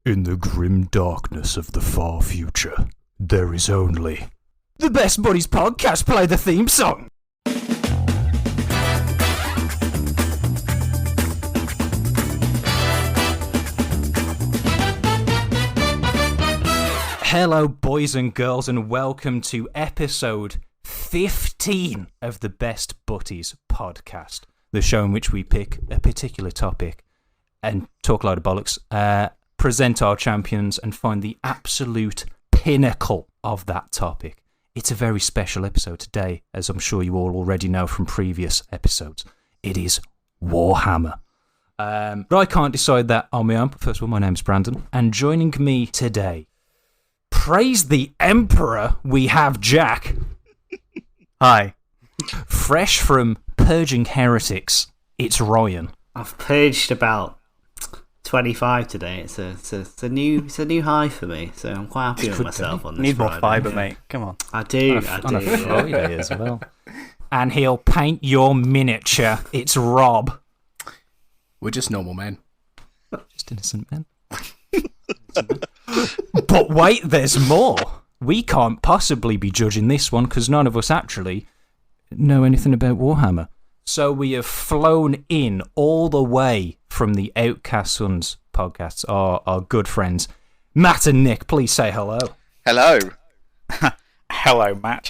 In the grim darkness of the far future, there is only the Best Buddies podcast. Play the theme song. Hello, boys and girls, and welcome to episode 15 of the Best Butties podcast, the show in which we pick a particular topic and talk a load of bollocks, present our champions, and find the absolute pinnacle of that topic. It's a very special episode today, as I'm sure you all already know from previous episodes. It is Warhammer. But I can't decide that on my own. First of all, my name's Brandon, and joining me today, praise the Emperor, we have Jack. Hi. Fresh from purging heretics, it's Ryan. I've purged about 25 today. It's a new high for me, so I'm quite happy with myself on this. Need more Friday. fibre, mate. Come on. I do. On a Friday as well. And he'll paint your miniature. It's Rob. We're just normal men. Just innocent men. But wait, there's more. We can't possibly be judging this one because none of us actually know anything about Warhammer. So we have flown in all the way from the Outcast Sons podcasts, our good friends, Matt and Nick. Please say hello. Hello. Hello, Matt.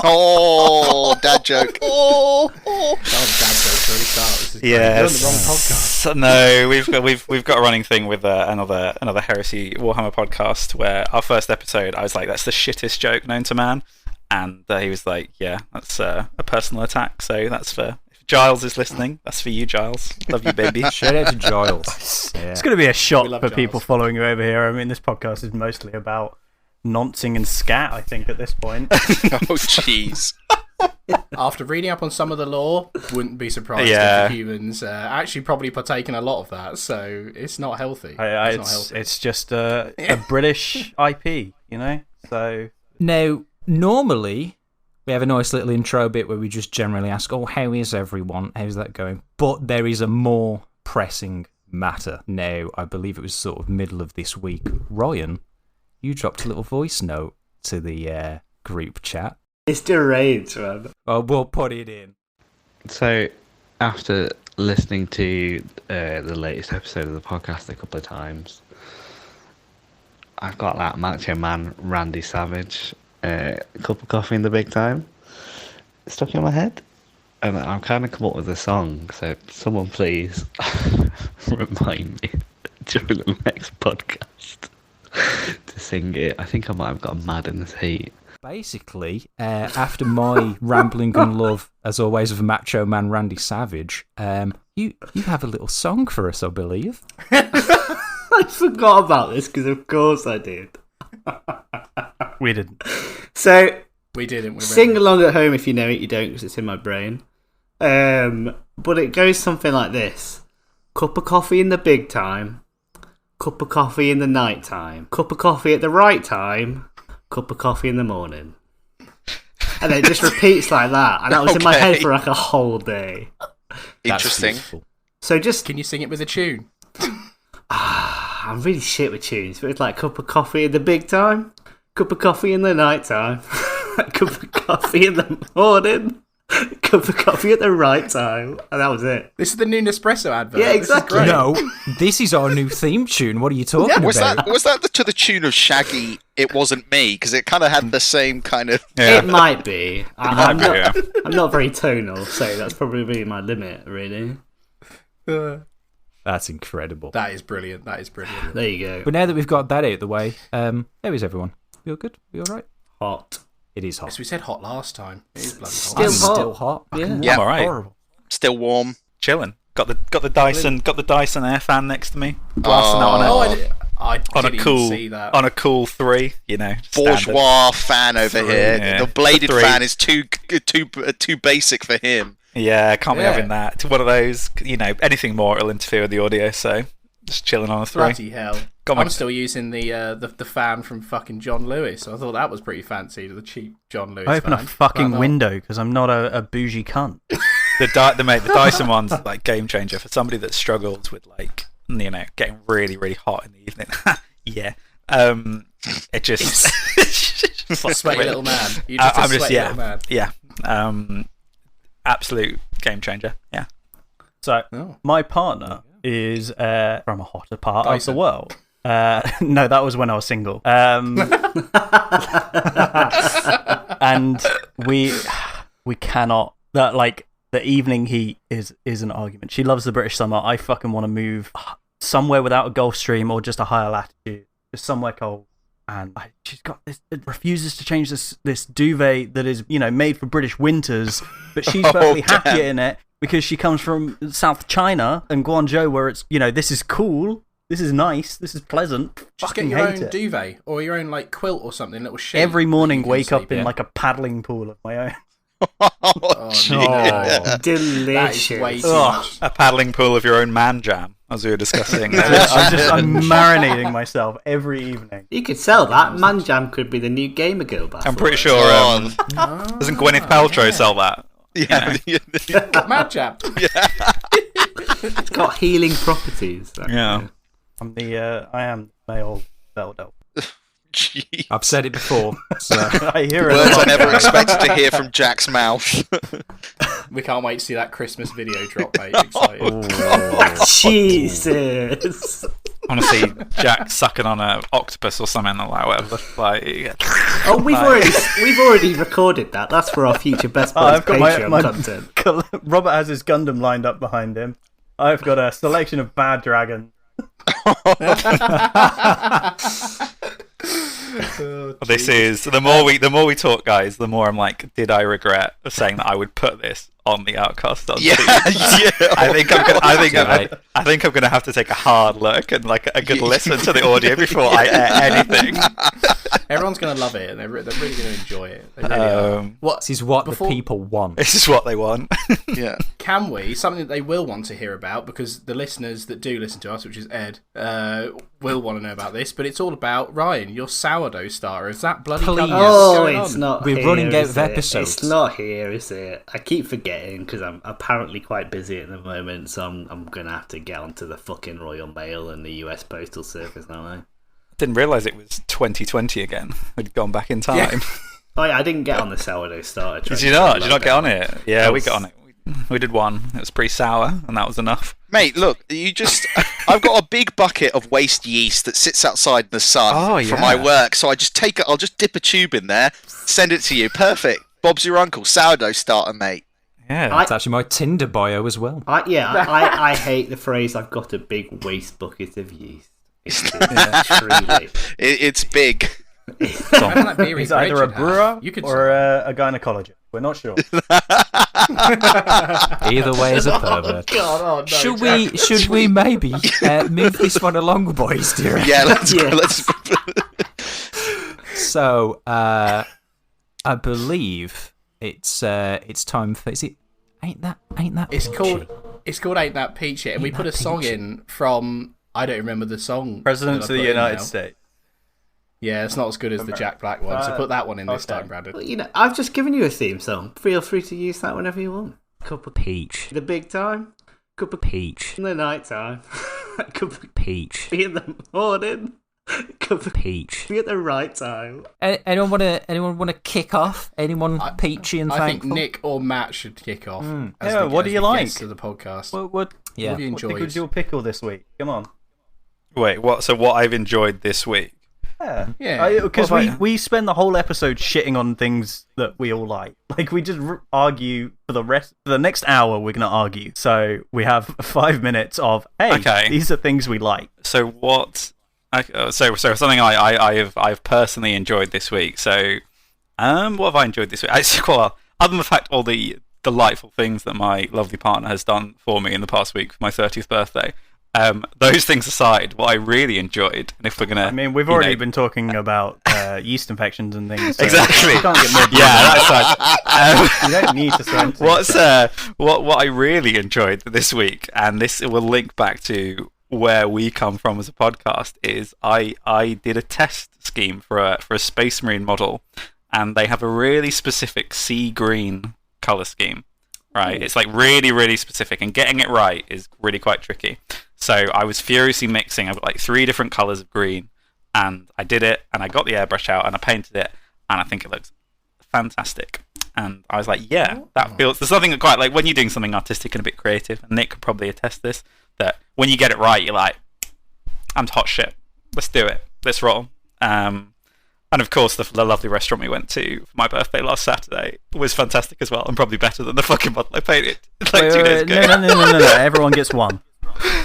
Oh, dad joke. Oh, dad jokes really start. This is Yes. You're on the wrong podcast. No, we've got a running thing with another Heresy Warhammer podcast where our first episode, I was like, that's the shittest joke known to man. And he was like, yeah, that's a personal attack. So that's for, if Giles is listening, that's for you, Giles. Love you, baby. Shout out to Giles. Yeah. It's going to be a shock for Giles. people following you over here. I mean, this podcast is mostly about noncing and scat, I think, at this point. Oh, jeez. After reading up on some of the lore, wouldn't be surprised Yeah. if the humans actually probably partake in a lot of that, so it's not healthy. It's not healthy. It's just a British IP, you know? So Now, normally, we have a nice little intro bit where we just generally ask, oh, how is everyone? How's that going? But there is a more pressing matter. Now, I believe it was sort of middle of this week. Ryan, you dropped a little voice note to the group chat. It's deranged, man. Oh, we'll put it in. So, after listening to the latest episode of the podcast a couple of times, I've got that Macho Man Randy Savage cup of coffee in the big time stuck in my head, and I'm kind of come up with a song. So, someone please remind me during the next podcast to sing it. I think I might have got Mad in this Heat. Basically, after my rambling and love, as always, of Macho Man Randy Savage, you have a little song for us, I believe. I forgot about this because, of course, I did. we didn't. So, We didn't. We sing read it. along at home if you know it. You don't because it's in my brain. But it goes something like this: cup of coffee in the big time, cup of coffee in the night time, cup of coffee at the right time, cup of coffee in the morning. And it just repeats like that. And that was in my head Okay. for like a whole day. That's Interesting. beautiful. So just, Can you sing it with a tune? I'm really shit with tunes, but it's like cup of coffee in the big time, cup of coffee in the night time, cup of coffee in the morning, cup of coffee at the right time. And that was it. This is the new Nespresso advert. Yeah, This is exactly. great. No, this is our new theme tune. What are you talking Was about? that to the tune of Shaggy? It wasn't me, because it kind of had the same kind of. It might be. I'm Yeah. not very tonal, so that's probably my limit, really. That's incredible. That is brilliant. That is brilliant. There you go. But now that we've got that out of the way, how is everyone? You all good? You all right? Hot. It is hot. Yes, we said hot last time. It is bloody hot. Still I'm hot. still hot. Yeah. Yeah. I'm all right. Horrible. Still warm. Chilling. Got the Dyson air fan next to me. Blasting that on Oh, it. I On a didn't cool, even see that. on a cool 3, you know. standard. Bourgeois fan over here. Yeah. The bladed Three. fan is too basic for him. Yeah, can't be Yeah. having that. It's one of those, you know, anything more it'll interfere with the audio. So just chilling on a 3. Bloody hell. Got my- I'm still using the fan from fucking John Lewis. I thought that was pretty fancy, the cheap John Lewis Open a fan. fucking But, window because I'm not a bougie cunt. The Dyson one's like game changer for somebody that struggles with like getting really, really hot in the evening. Yeah. It just Sweaty little man. You're just a sweaty little man. Yeah. Absolute game changer. Yeah. So my partner is from a hotter part of the world. No, that was when I was single. And we cannot, that like the evening heat is an argument. She loves the British summer. I fucking want to move somewhere without a Gulf Stream or just a higher latitude, just somewhere cold. And she's got this, it refuses to change this duvet that is, made for British winters, but she's perfectly happy in it because she comes from South China and Guangzhou, where it's, this is cool, this is nice, this is pleasant. Just get your own duvet or your own like quilt or something, little sheet. Every morning, wake up in like a paddling pool of my own. Delicious. That is way too much. A paddling pool of your own man jam, as we were discussing. I'm marinating myself every evening. You could sell that. Man Jam could be the new Gamer Girl battle. I'm pretty sure. Doesn't Gwyneth Paltrow sell that? Yeah. Mad Jam. It's got healing properties. Yeah. I am male Veldo. Gee. I've said it before. So. I hear it. Words I never expected to hear from Jack's mouth. We can't wait to see that Christmas video drop, mate. Excited. Jesus. I want to see Jack sucking on an octopus or something like whatever. Oh, we've already recorded that. That's for our future Best Buddies I've got Patreon content. Robert has his Gundam lined up behind him. I've got a selection of bad dragons. This is the more we talk, guys. The more I'm like, did I regret saying that I would put this on the Outcast on Yeah, TV? yeah. I think I'm gonna have to take a hard look and like a good listen to the audio before I air anything. Everyone's going to love it, and they're really going to enjoy it. They really are. This is what the people want. This is what they want. Yeah. Can we? Something that they will want to hear about, because the listeners that do listen to us, which is Ed, will want to know about this. But it's all about Ryan, your sourdough starter. Is that bloody? Please. Oh, it's not. We're here, running out is of it? episodes. It's not here, is it? I keep forgetting because I'm apparently quite busy at the moment, so I'm gonna have to get onto the fucking Royal Mail and the US Postal Service now. I Didn't realise it was 2020 again. We'd gone back in time. Oh yeah, I didn't get on the sourdough starter. Did you not? Did you not get on it? Yeah, we got on it. We did one. It was pretty sour, and that was enough. Mate, look, I've got a big bucket of waste yeast that sits outside in the sun for my work, so I'll just dip a tube in there, send it to you. Perfect. Bob's your uncle, sourdough starter, mate. Yeah. That's actually my Tinder bio as well. I hate the phrase, I've got a big waste bucket of yeast. Truly. It's big. He's either a brewer or a gynecologist. We're not sure. Either way is a pervert. God, no, Should we maybe move this one along, boys? Dear? Yeah, let's go. So, I believe it's time for. Is it? Ain't that? It's peachy? called Ain't That Peachy, and we put a song in from, I don't remember the song. Presidents of the United States. Yeah, it's not as good as the Jack Black one, so put that one in this time, Brandon. Well, I've just given you a theme song. Feel free to use that whenever you want. Cup of peach. The big time. Cup of peach. In the night time. Cup of peach. Be in the morning. Cup of peach. Be at the right time. Anyone want to kick off? Anyone peachy and thankful? I think Nick or Matt should kick off. What do you like to the podcast? What have you enjoyed? What was your pickle this week? Come on. Wait, what? So what I've enjoyed this week? Yeah. Because we spend the whole episode shitting on things that we all like. Like, we just argue for the next hour, we're going to argue. So we have 5 minutes of, hey, these are things we like. So what... So something I've personally enjoyed this week. So, what have I enjoyed this week? Well, other than the fact all the delightful things that my lovely partner has done for me in the past week for my 30th birthday, those things aside, what I really enjoyed, and if we're gonna, I mean, we've already been talking about yeast infections and things. So exactly. You can't get more. That's right. You don't need to spend. What I really enjoyed this week, and this will link back to where we come from as a podcast, is I did a test scheme for a Space Marine model, and they have a really specific sea green color scheme. Right, it's like really, really specific, and getting it right is really quite tricky. So I was furiously mixing. I've got like 3 different colours of green, and I did it, and I got the airbrush out, and I painted it, and I think it looks fantastic. And I was like, yeah, that feels. There's something quite like when you're doing something artistic and a bit creative, and Nick could probably attest this, that when you get it right, you're like, I'm hot shit. Let's do it. Let's roll. And of course, the lovely restaurant we went to for my birthday last Saturday was fantastic as well, and probably better than the fucking model I painted like 2 days ago. No. Everyone gets one.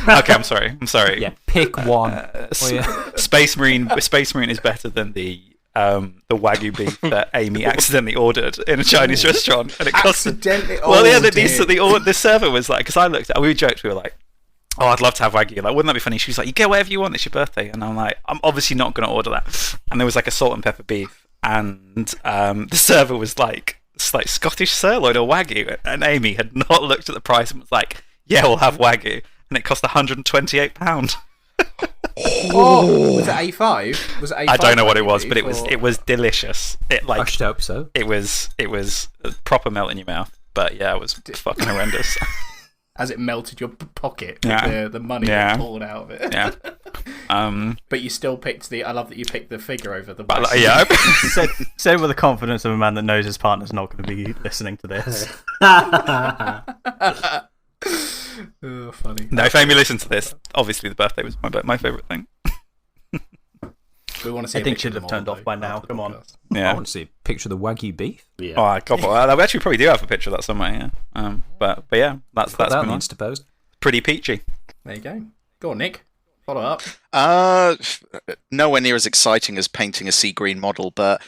Okay, I'm sorry. Yeah, pick one. Space Marine is better than the Wagyu beef that Amy accidentally ordered in a Chinese restaurant, and it cost. Accidentally? Well, yeah, the server was like, because I looked at, we joked, we were like, oh, I'd love to have Wagyu. Like, wouldn't that be funny? She was like, you get whatever you want. It's your birthday. And I'm like, I'm obviously not going to order that. And there was like a salt and pepper beef, and the server was like, it's like Scottish sirloin or Wagyu. And Amy had not looked at the price and was like, yeah, we'll have Wagyu. And it cost £128. Oh, was it A5? Was it A5? I don't know what it was, but it was delicious. I should hope so. It was a proper melt in your mouth. But yeah, it was fucking horrendous. As it melted your pocket, Yeah. the money poured out of it. Yeah. But you still picked I love that you picked the figure over the. Yeah. Said with the confidence of a man that knows his partner's not going to be listening to this. Oh, funny. No, if Amy listened to this, obviously the birthday was my favourite thing. We want to see. I think she'd have turned off by now. Come on. Yeah. I want to see a picture of the Wagyu beef. Yeah. Oh, God, we actually probably do have a picture of that somewhere. Yeah. But yeah, that's Put that on been the on. Insta post. Pretty peachy. There you go. Go on, Nick. Follow up. Nowhere near as exciting as painting a sea green model, but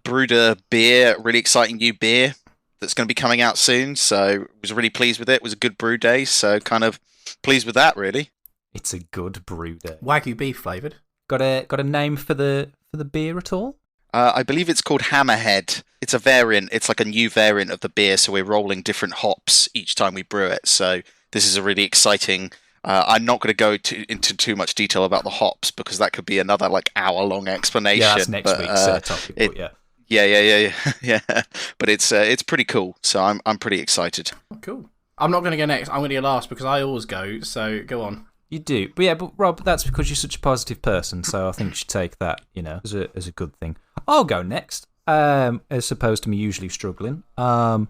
brewed a beer, really exciting new beer that's going to be coming out soon. So was really pleased with it. It was a good brew day, so kind of pleased with that, really. It's a good brew day. Wagyu beef flavoured. Got a name for the beer at all? I believe it's called Hammerhead. It's a variant. It's like a new variant of the beer, so we're rolling different hops each time we brew it. So this is a really exciting. I'm not going to go into too much detail about the hops because that could be another like hour-long explanation. Yeah, that's next week's topic. But yeah. But it's pretty cool. So I'm pretty excited. Oh, cool. I'm not going to go next. I'm going to go last because I always go. So go on. You do, but Rob, that's because you're such a positive person. So I think you should take that, as a good thing. I'll go next, as opposed to me usually struggling. In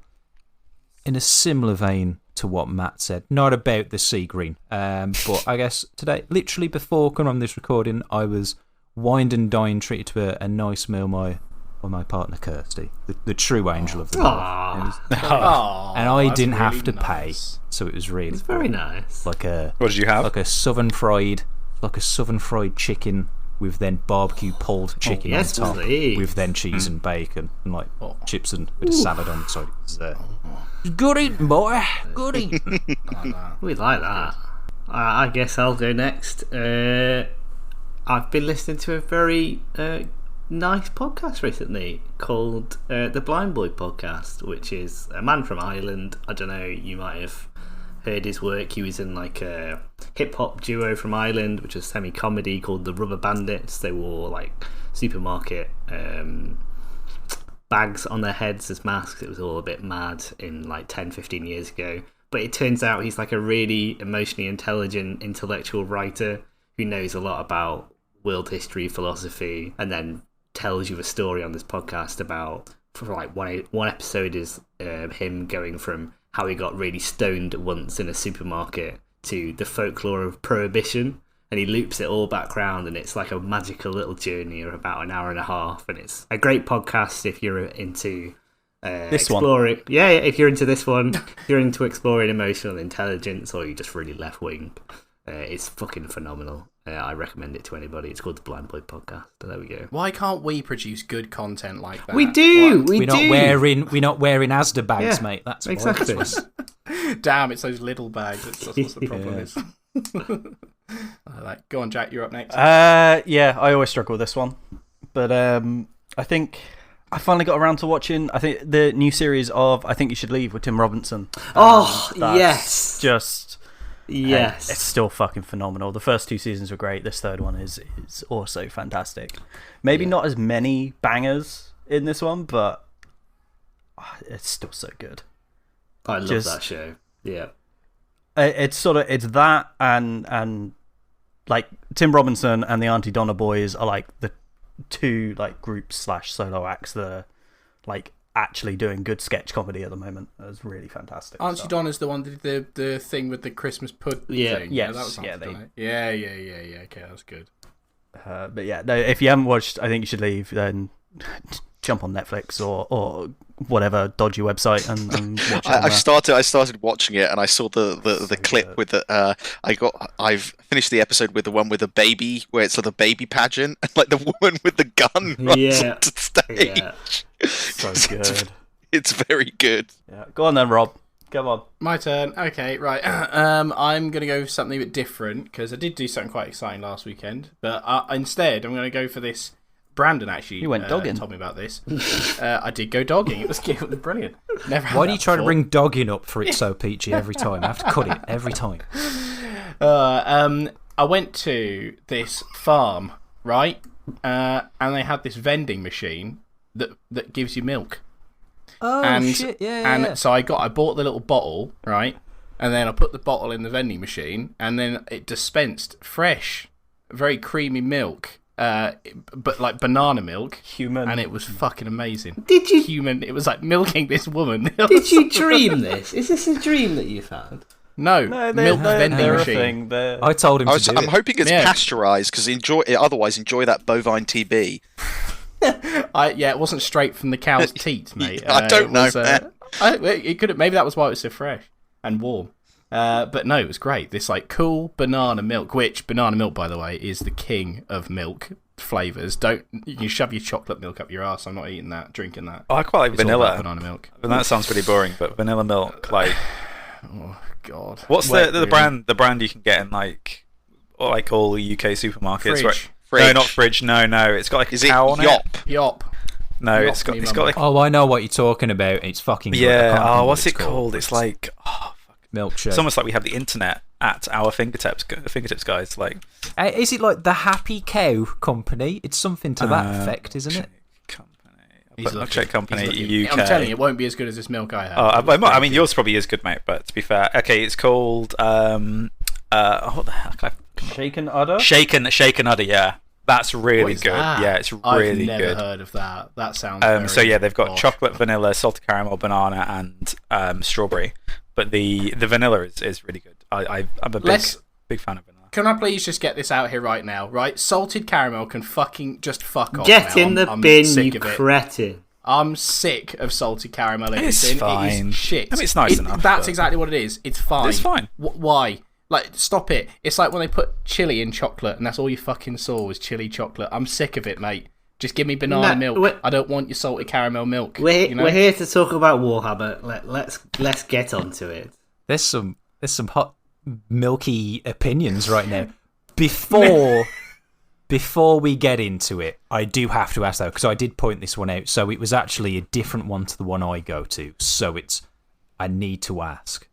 a similar vein to what Matt said, not about the sea green, but I guess today, literally before coming on this recording, I was wined and dined, treated to a nice meal by my partner Kirsty, the true angel of the North. And I didn't have to pay, so it was really very nice. What did you have? like a southern fried chicken with then barbecue pulled chicken on top, with then cheese and bacon and like chips and a bit of salad on the side. It was good eating, boy. Good eating. We like that. I guess I'll go next. I've been listening to a very nice podcast recently called the Blind Boy Podcast, which is a man from Ireland. I don't know, you might have heard his work. He was in like a hip-hop duo from Ireland, which was semi-comedy, called the Rubber Bandits. They wore like supermarket bags on their heads as masks. It was all a bit mad in like 10-15 years ago, but it turns out he's like a really emotionally intelligent intellectual writer who knows a lot about world history, philosophy, and then tells you a story on this podcast about, for like one episode is him going from how he got really stoned once in a supermarket to the folklore of prohibition, and he loops it all back round, and it's like a magical little journey of about an hour and a half, and it's a great podcast if you're into this exploring one. Yeah, if you're into this one, if you're into exploring emotional intelligence, or you're just really left wing, it's fucking phenomenal. I recommend it to anybody. It's called the Blind Boy Podcast. So there we go. Why can't we produce good content like that? We do. We're not wearing Asda bags, mate. That's exactly. Damn, it's those little bags. That's what the problem is. Go on, Jack. You're up next. Yeah, I always struggle with this one, but I think I finally got around to watching. I think the new series of I Think You Should Leave with Tim Robinson. Yes, yes, it's still fucking phenomenal. The first 2 seasons were great. This third one is also fantastic. Maybe not as many bangers in this one, but it's still so good. I love that show. Yeah. it's that and like Tim Robinson and the Auntie Donna boys are like the two like groups / solo acts that are like actually doing good sketch comedy at the moment. It's really fantastic. Auntie Donna's the one that did the thing with the Christmas pud thing. Yes, that was yeah, Okay, that was good. But yeah, no, if you haven't watched I Think You Should Leave, then jump on Netflix or whatever dodgy website and watch it. I started watching it and I saw the clip with the I've finished the episode with the one with the baby where it's like the baby pageant and like the woman with the gun runs onto stage. Yeah. So good. It's very good. Yeah. Go on then, Rob. Come on. My turn. Okay, right. I'm going to go for something a bit different because I did do something quite exciting last weekend. But instead, I'm going to go for this. Brandon actually you went dogging. Told me about this. I did go dogging. It was brilliant. Never had Why do you try before. to bring dogging up for It's So Peachy every time? I have to cut it every time. I went to this farm, right? And they had this vending machine that gives you milk. Oh, shit, yeah. And so I bought the little bottle, right? And then I put the bottle in the vending machine, and then it dispensed fresh, very creamy milk. But like banana milk, human, and it was fucking amazing. Did you? Human. It was like milking this woman. Did you dream this? Is this a dream that you found? No, milk vending machine. I told him to do it. I'm hoping it's pasteurised because otherwise enjoy that bovine TB. It wasn't straight from the cow's teat, mate. I don't know. It could have. Maybe that was why it was so fresh and warm. But no, it was great. This like cool banana milk, which banana milk, by the way, is the king of milk flavours. You can shove your chocolate milk up your ass. I'm not eating that, drinking that. Oh, I quite like vanilla banana milk. And that sounds pretty boring, but vanilla milk, like, oh god. What's the brand? The brand you can get in like all the UK supermarkets. Fridge. No, not Fridge. No. It's got like a cow on it. Yop. No, it's got like. Oh, I know what you're talking about. It's fucking good. Yeah. What's it called? It's like milkshake. It's almost like we have the internet at our fingertips, guys. Like, is it like the Happy Cow Company? It's something to that effect, isn't it? Milkshake Company UK. I'm telling you, it won't be as good as this milk I have. I mean, yours probably is good, mate. But to be fair, okay, it's called what the heck? Shaken Udder. Shaken Udder. Yeah, that's really good. That? Yeah, it's really good. I've never heard of that. That sounds. So yeah, they've got chocolate, vanilla, salted caramel, banana, and strawberry. But the vanilla is really good. I'm a big fan of vanilla. Can I please just get this out here right now? Right, salted caramel can fucking just fuck off. Get now. in the I'm bin, sick you of it. cretin. I'm sick of salted caramel. It's fine. It is shit. I mean, it's nice enough. That's exactly what it is. It's fine. It's fine. Why? Like, stop it. It's like when they put chili in chocolate, and that's all you fucking saw was chili chocolate. I'm sick of it, mate. Just give me banana milk. I don't want your salted caramel milk. We're here to talk about Warhammer. Let's get onto it. There's some hot milky opinions right now. Before we get into it, I do have to ask though, because I did point this one out. So it was actually a different one to the one I go to. So I need to ask.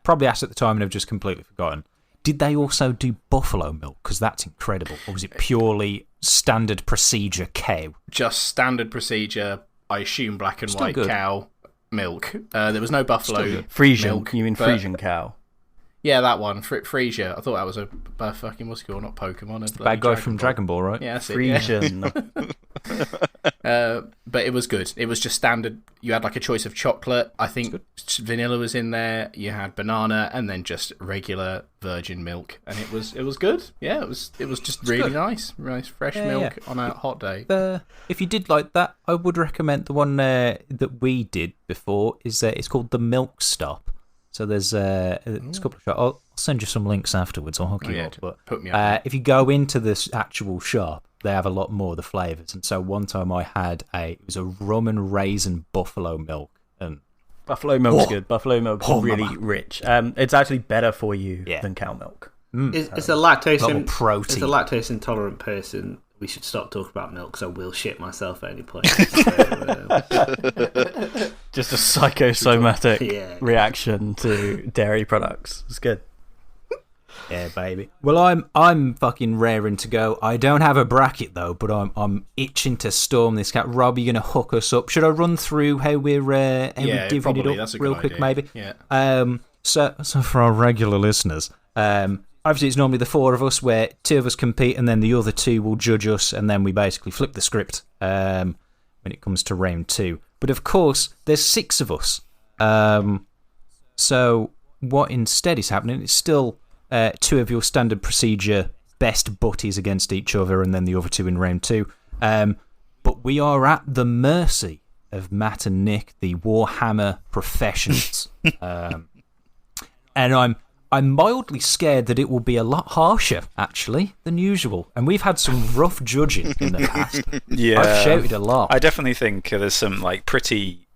Probably asked at the time and I've just completely forgotten. Did they also do buffalo milk? Because that's incredible. Or was it purely standard procedure cow? Just standard procedure. I assume black and white cow milk. There was no buffalo Frisian. milk. You mean Frisian cow? Yeah, that one. Frisia. I thought that was a fucking, what's it called? Not Pokemon. The bad guy from Dragon Ball, right? Yeah, that's Frisian. But it was good. It was just standard. You had like a choice of chocolate. I think vanilla was in there. You had banana, and then just regular virgin milk, and it was good. Yeah, it was just really nice fresh milk on a hot day. If you did like that, I would recommend the one that we did before. It's called the Milk Stop. So there's a couple of shops. I'll send you some links afterwards. I'll hook you up. But put me up. if you go into this actual shop, they have a lot more of the flavours. And so one time I had it was a rum and raisin buffalo milk. And buffalo milk's good. Buffalo milk's really rich. It's actually better for you than cow milk. It's a lactose protein. As a lactose intolerant person, we should stop talking about milk because I will shit myself at any point. Just a psychosomatic reaction to dairy products. It's good. Yeah, baby. Well, I'm fucking raring to go. I don't have a bracket though, but I'm itching to storm this cat. Rob, you gonna hook us up? Should I run through how we're divvying it up that's a real good quick, idea. maybe? Yeah. So for our regular listeners, obviously it's normally the four of us where two of us compete and then the other two will judge us, and then we basically flip the script when it comes to round 2. But of course, there's 6 of us. So what instead is happening is still 2 of your standard procedure best butties against each other, and then the other 2 in round 2. But we are at the mercy of Matt and Nick, the Warhammer professionals. And I'm mildly scared that it will be a lot harsher, actually, than usual. And we've had some rough judging in the past. Yeah, I've shouted a lot. I definitely think there's some pretty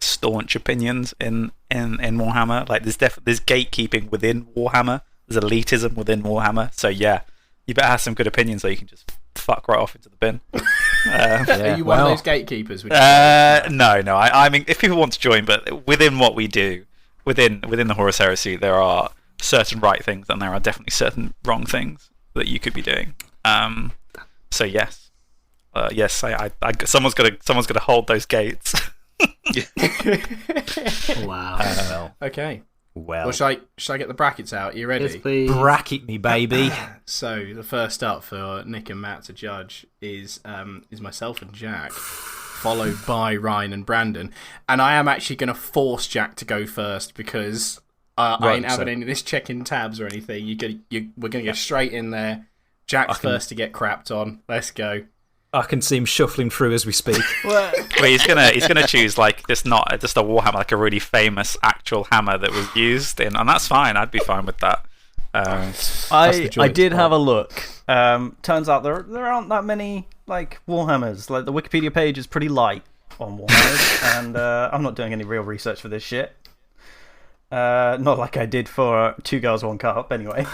staunch opinions in Warhammer. Like there's gatekeeping within Warhammer. There's elitism within Warhammer. So yeah, you better have some good opinions, so you can just fuck right off into the bin. Are you one of those gatekeepers? No. I mean, if people want to join, but within what we do, within the Horus Heresy, there are certain right things, and there are definitely certain wrong things that you could be doing. So yes, someone's gonna hold those gates. Wow. Okay. Well, shall I get the brackets out? Are you ready? Yes, please. bracket me, baby. So the first up for Nick and Matt to judge is myself and Jack, followed by Ryan and Brandon. And I am actually going to force Jack to go first because I ain't having any of this checking tabs or anything. We're going to go straight in there. Jack's first to get crapped on. Let's go. I can see him shuffling through as we speak. Well, he's gonna choose just a Warhammer, like a really famous actual hammer that was used in, and that's fine. I'd be fine with that. I did have a look. Turns out there aren't that many Warhammers. Like the Wikipedia page is pretty light on Warhammers, and I'm not doing any real research for this shit. Not like I did for Two Girls One Cup, anyway.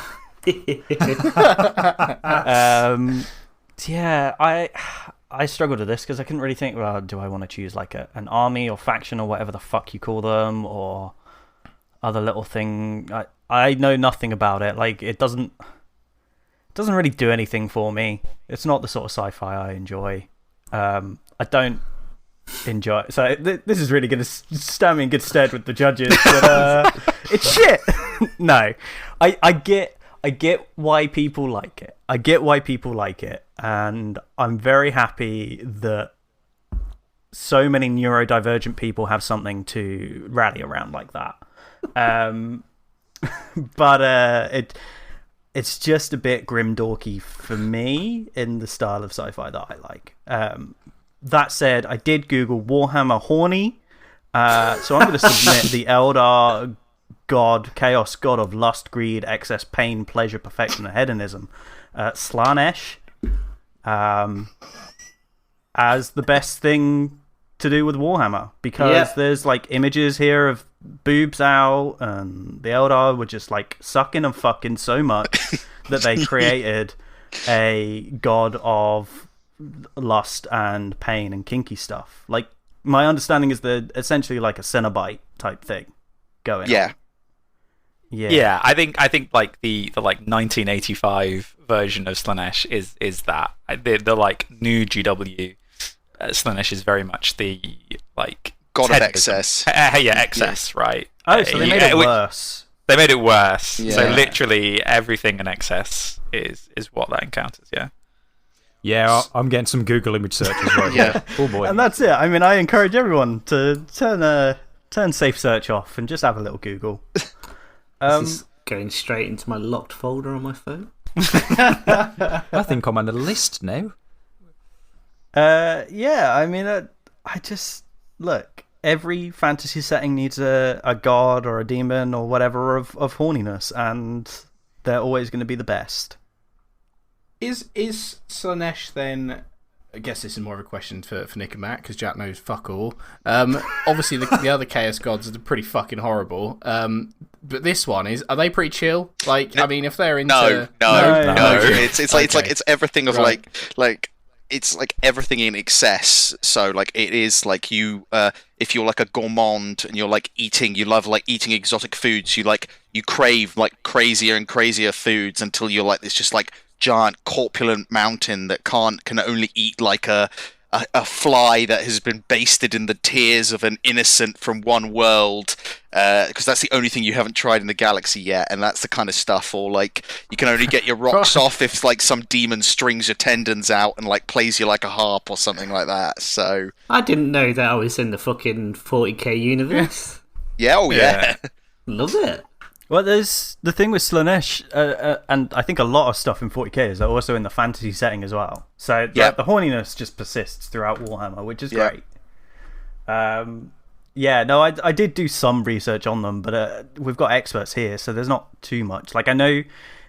Yeah, I struggled with this because I couldn't really think, well, do I want to choose an army or faction or whatever the fuck you call them, or other little thing. I know nothing about it. It doesn't really do anything for me. It's not the sort of sci-fi I enjoy. I don't enjoy it. So this is really going to stand me in good stead with the judges, but it's shit. No, I get why people like it. I get why people like it, and I'm very happy that so many neurodivergent people have something to rally around like that. But it's just a bit grimdarky for me in the style of sci-fi that I like. That said, I did Google Warhammer horny, so I'm going to submit the Eldar god, chaos god of lust, greed, excess, pain, pleasure, perfection, and hedonism, Slanesh, as the best thing to do with Warhammer, because there's images here of boobs out, and the Eldar were just sucking and fucking so much that they created a god of lust and pain and kinky stuff. My understanding is they're essentially a Cenobite type thing going on. Yeah, I think the 1985 version of Slanesh is that the new GW Slanesh is very much the god of excess. Excess, right? Oh, so they made it worse. They made it worse. Yeah. So literally everything in excess is what that encounters. Yeah. Yeah, I'm getting some Google image searches right here. Oh boy. And that's it. I mean, I encourage everyone to turn safe search off and just have a little Google. This is going straight into my locked folder on my phone. I think I'm on a list now. Yeah, I mean, I just look. Every fantasy setting needs a god or a demon or whatever of horniness, and they're always going to be the best. Is Slanesh then? I guess this is more of a question for Nick and Matt, because Jack knows fuck all. Obviously, the other Chaos Gods are pretty fucking horrible. But this one are they pretty chill? I mean, if they're into no. It's everything of it's everything in excess. So it is you if you're a gourmand and you're you love eating exotic foods, you crave crazier and crazier foods until you're this just giant corpulent mountain that can only eat a fly that has been basted in the tears of an innocent from one world, because that's the only thing you haven't tried in the galaxy yet, and that's the kind of stuff. Or like, you can only get your rocks off if like some demon strings your tendons out and like plays you like a harp or something like that. So I didn't know that I was in the fucking 40k universe. Yeah. Love it. Well, there's the thing with Slanesh, and I think a lot of stuff in 40k is also in the fantasy setting as well. So the horniness just persists throughout Warhammer, which is great. I did do some research on them, but we've got experts here, so there's not too much. Like, I know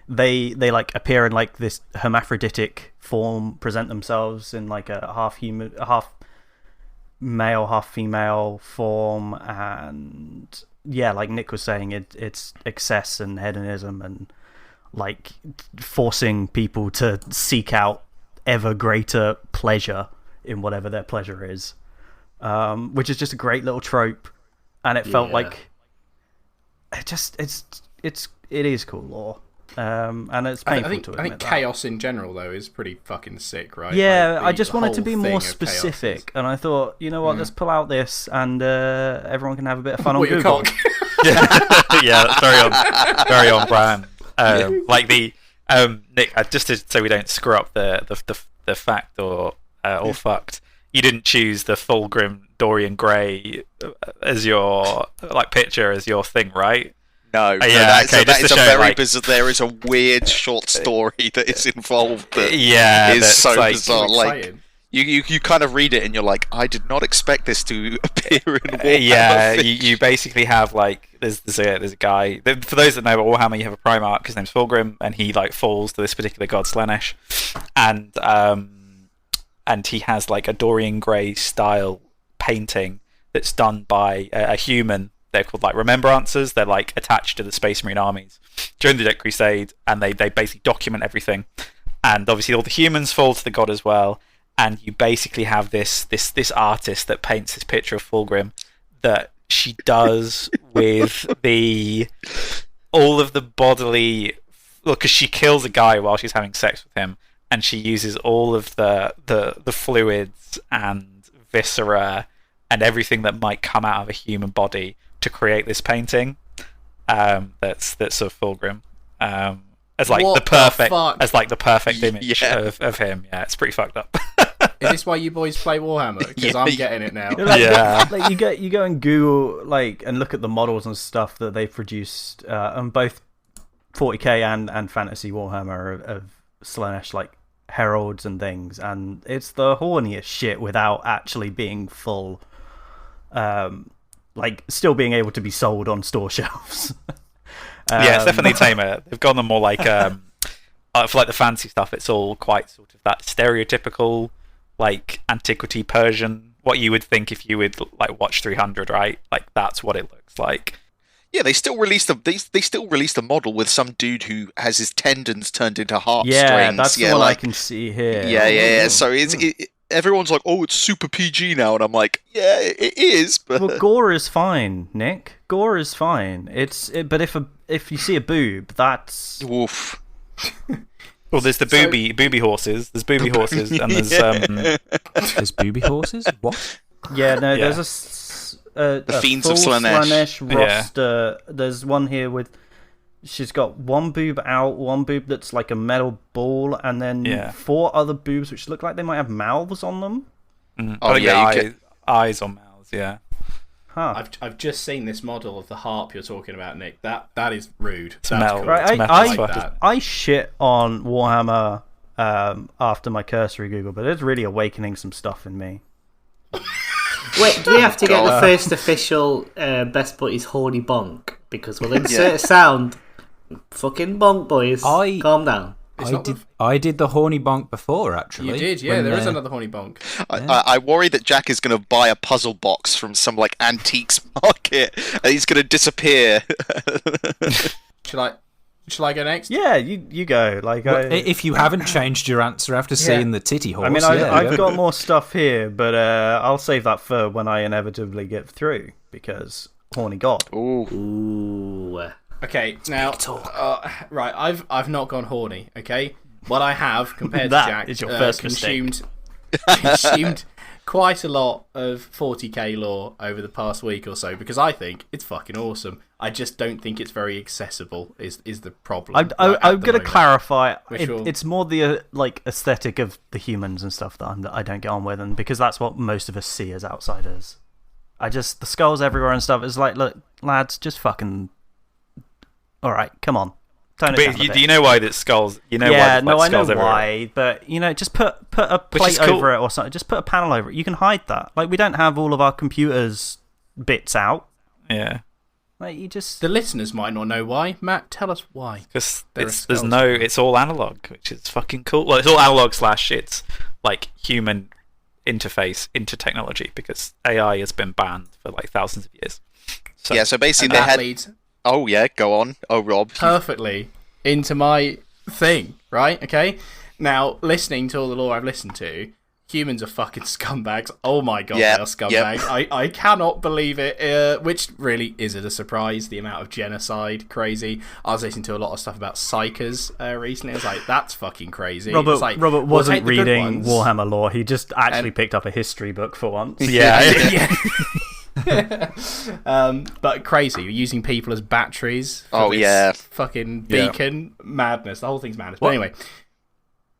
they like appear in like this hermaphroditic form, present themselves in like a half human, half male, half female form, and like Nick was saying, it's excess and hedonism and like forcing people to seek out ever greater pleasure in whatever their pleasure is, which is just a great little trope, and it felt like it is cool lore. And it's painful to admit. I think chaos in general, though, is pretty fucking sick, right? Yeah, I just wanted to be more specific, and I thought, you know what, let's pull out this, and everyone can have a bit of fun on Google. Yeah, that's very on brand. Like the Nick, just so we don't screw up the fact or fucked. You didn't choose the Fulgrim Dorian Gray as your like picture as your thing, right? No, that is a very bizarre. There is a weird short story that is involved that is so bizarre. Like you kind of read it and you're like, I did not expect this to appear in Warhammer. You basically have like there's a guy. For those that know about Warhammer, you have a Primarch. His name's Fulgrim, and he like falls to this particular god Slanesh, and he has like a Dorian Gray style painting that's done by a human. They're called like remembrancers. They're like attached to the Space Marine armies during the Dead Crusade, and they basically document everything. And obviously, all the humans fall to the god as well. And you basically have this artist that paints this picture of Fulgrim that she does with all of the bodily. Look, because she kills a guy while she's having sex with him, and she uses all of the fluids and viscera and everything that might come out of a human body to create this painting. That's of Fulgrim. As like the perfect image of him. Yeah, it's pretty fucked up. Is this why you boys play Warhammer? Because I'm getting it now. Like you go and Google like and look at the models and stuff that they've produced on both 40k and fantasy Warhammer of Slanesh, like heralds and things, and it's the horniest shit without actually being full. Like still being able to be sold on store shelves. It's definitely tamer. They've gone on more like for like the fancy stuff. It's all quite sort of that stereotypical like antiquity Persian. What you would think if you would like watch 300, right? Like that's what it looks like. Yeah, they still released a model with some dude who has his tendons turned into harp strings. Yeah, that's the one I can see here. Yeah. So everyone's like, oh, it's super PG now, and I'm like, yeah, it is. But well, gore is fine, Nick. Gore is fine. But if you see a boob, that's oof. Well, there's the booby horses. There's booby horses, and there's there's booby horses. What? Yeah, no, there's the Fiends full of Slanesh. Slanesh roster. Yeah. There's one here with. She's got one boob out, one boob that's like a metal ball, and then 4 other boobs which look like they might have mouths on them. Mm. Oh yeah, eyes on mouths. Yeah. Huh. I've just seen this model of the harp you're talking about, Nick. That is rude. It's metal. Cool. Right, I shit on Warhammer after my cursory Google, but it's really awakening some stuff in me. Wait, do we have to get the first official Best Buddies horny bonk? Because we'll insert a sound. Fucking bonk, boys. Calm down. I did the horny bonk before, actually. You did, yeah. There is another horny bonk. I worry that Jack is going to buy a puzzle box from some like antiques market, and he's going to disappear. Shall I go next? Yeah, you go. Like, if you haven't changed your answer after seeing the titty horse. I mean, I've got more stuff here, but I'll save that for when I inevitably get through, because horny god. Ooh. Okay, now, right, I've not gone horny, okay? What I have, compared to Jack, is your first consumed quite a lot of 40k lore over the past week or so because I think it's fucking awesome. I just don't think it's very accessible. Is the problem? I'm going to clarify. Will... It's more the like aesthetic of the humans and stuff that I don't get on with, and because that's what most of us see as outsiders. The skulls everywhere and stuff is like, look, lads, just fucking. All right, come on. But do you know why that skulls? You know yeah, why? No, I know everywhere? Why, but just put a plate over it or something. Just put a panel over it. You can hide that. Like we don't have all of our computers bits out. Yeah. Like you just. The listeners might not know why. Matt, tell us why. Because it's all analog, which is fucking cool. Well, it's all analog / it's like human interface into technology because AI has been banned for like thousands of years. So, yeah, so basically they had. Leads Oh, yeah, go on. Oh, Rob. perfectly into my thing, right? Okay. Now, listening to all the lore I've listened to, humans are fucking scumbags. Oh my god, they are scumbags. Yep. I cannot believe it, which really isn't a surprise, the amount of genocide, crazy. I was listening to a lot of stuff about psychers recently. I was like, that's fucking crazy. Robert wasn't reading Warhammer lore. He just actually picked up a history book for once. Yeah. But crazy, you're using people as batteries for this fucking beacon. Madness, the whole thing's madness. But anyway,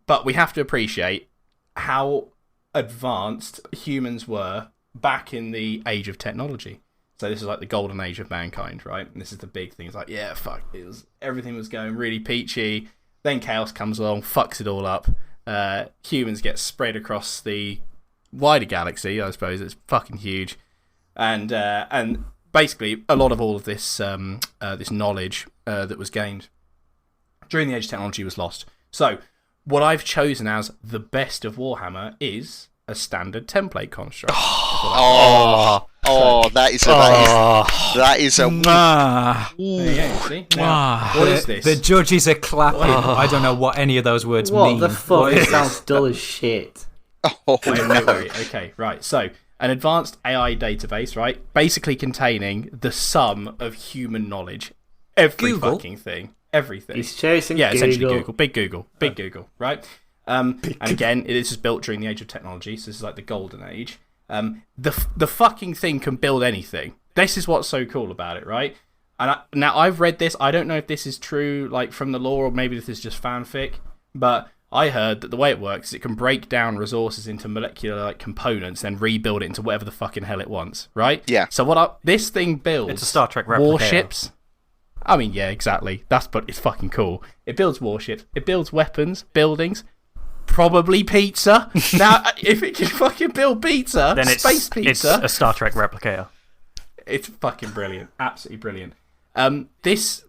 but we have to appreciate how advanced humans were back in the age of technology. So this is like the golden age of mankind, right? And this is the big thing. It's like, yeah, fuck, everything was going really peachy. Then chaos comes along, fucks it all up. Humans get spread across the wider galaxy, I suppose. It's fucking huge. And basically, a lot of all of this this knowledge that was gained during the age of technology was lost. So, what I've chosen as the best of Warhammer is a standard template construct. That is a. There you go, see? Now, what is this? The judges are clapping. I don't know what any of those words mean. What the fuck? It sounds dull as shit. Oh, no. Okay, right. So, an advanced AI database, right? Basically containing the sum of human knowledge. Every fucking thing. Everything. He's chasing Google. Essentially Google. Big Oh. Google, right? And again, this is built during the age of technology, so this is like the golden age. The fucking thing can build anything. This is what's so cool about it, right? And now I've read this. I don't know if this is true, like from the lore, or maybe this is just fanfic, but I heard that the way it works is it can break down resources into molecular like components, then rebuild it into whatever the fucking hell it wants, right? Yeah. So this thing builds It's a Star Trek replicator. warships. I mean, yeah, exactly. But it's fucking cool. It builds warships. It builds weapons, buildings, probably pizza. Now, if it can fucking build pizza, then space pizza, it's a Star Trek replicator. It's fucking brilliant. Absolutely brilliant. This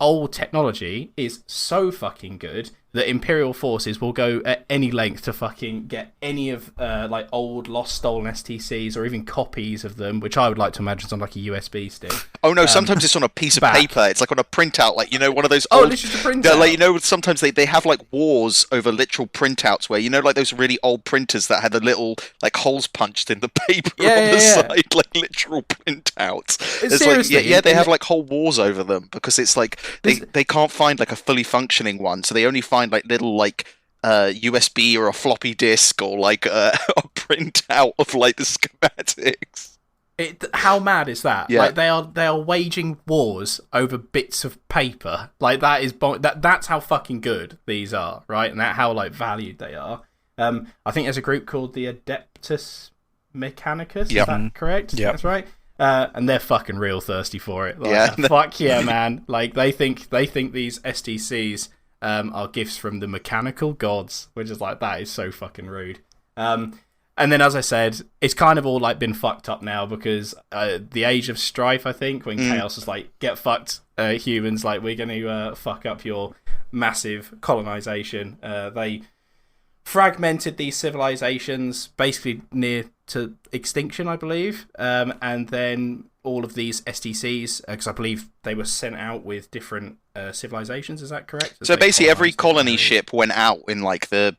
old technology is so fucking good that Imperial forces will go at any length to fucking get any of like old lost stolen STCs or even copies of them, which I would like to imagine is on like a USB stick. Oh no, sometimes it's on a piece of paper. It's like on a printout, like one of those old... it's just a printout. Like sometimes they have like wars over literal printouts where like those really old printers that had the little like holes punched in the paper on the side, like literal printouts. It's seriously, like, they have like whole wars over them because it's like they can't find like a fully functioning one, so they only find like little like USB or a floppy disk or like a printout of like the schematics. How mad is that? Yeah. Like they are waging wars over bits of paper. Like that's how fucking good these are, right? And how like valued they are. I think there's a group called the Adeptus Mechanicus. Yep. Is that correct? Yeah, that's right. And they're fucking real thirsty for it. Like, yeah. Fuck yeah, man. Like they think these STCs are gifts from the mechanical gods, which is like, that is so fucking rude. And then, as I said, it's kind of all like been fucked up now because the age of strife, I think, when chaos was like, get fucked, humans, like we're going to fuck up your massive colonization. They fragmented these civilizations basically near to extinction, I believe, and then all of these STCs, because I believe they were sent out with different civilizations. Is that correct? So basically, every colony ship went out in like the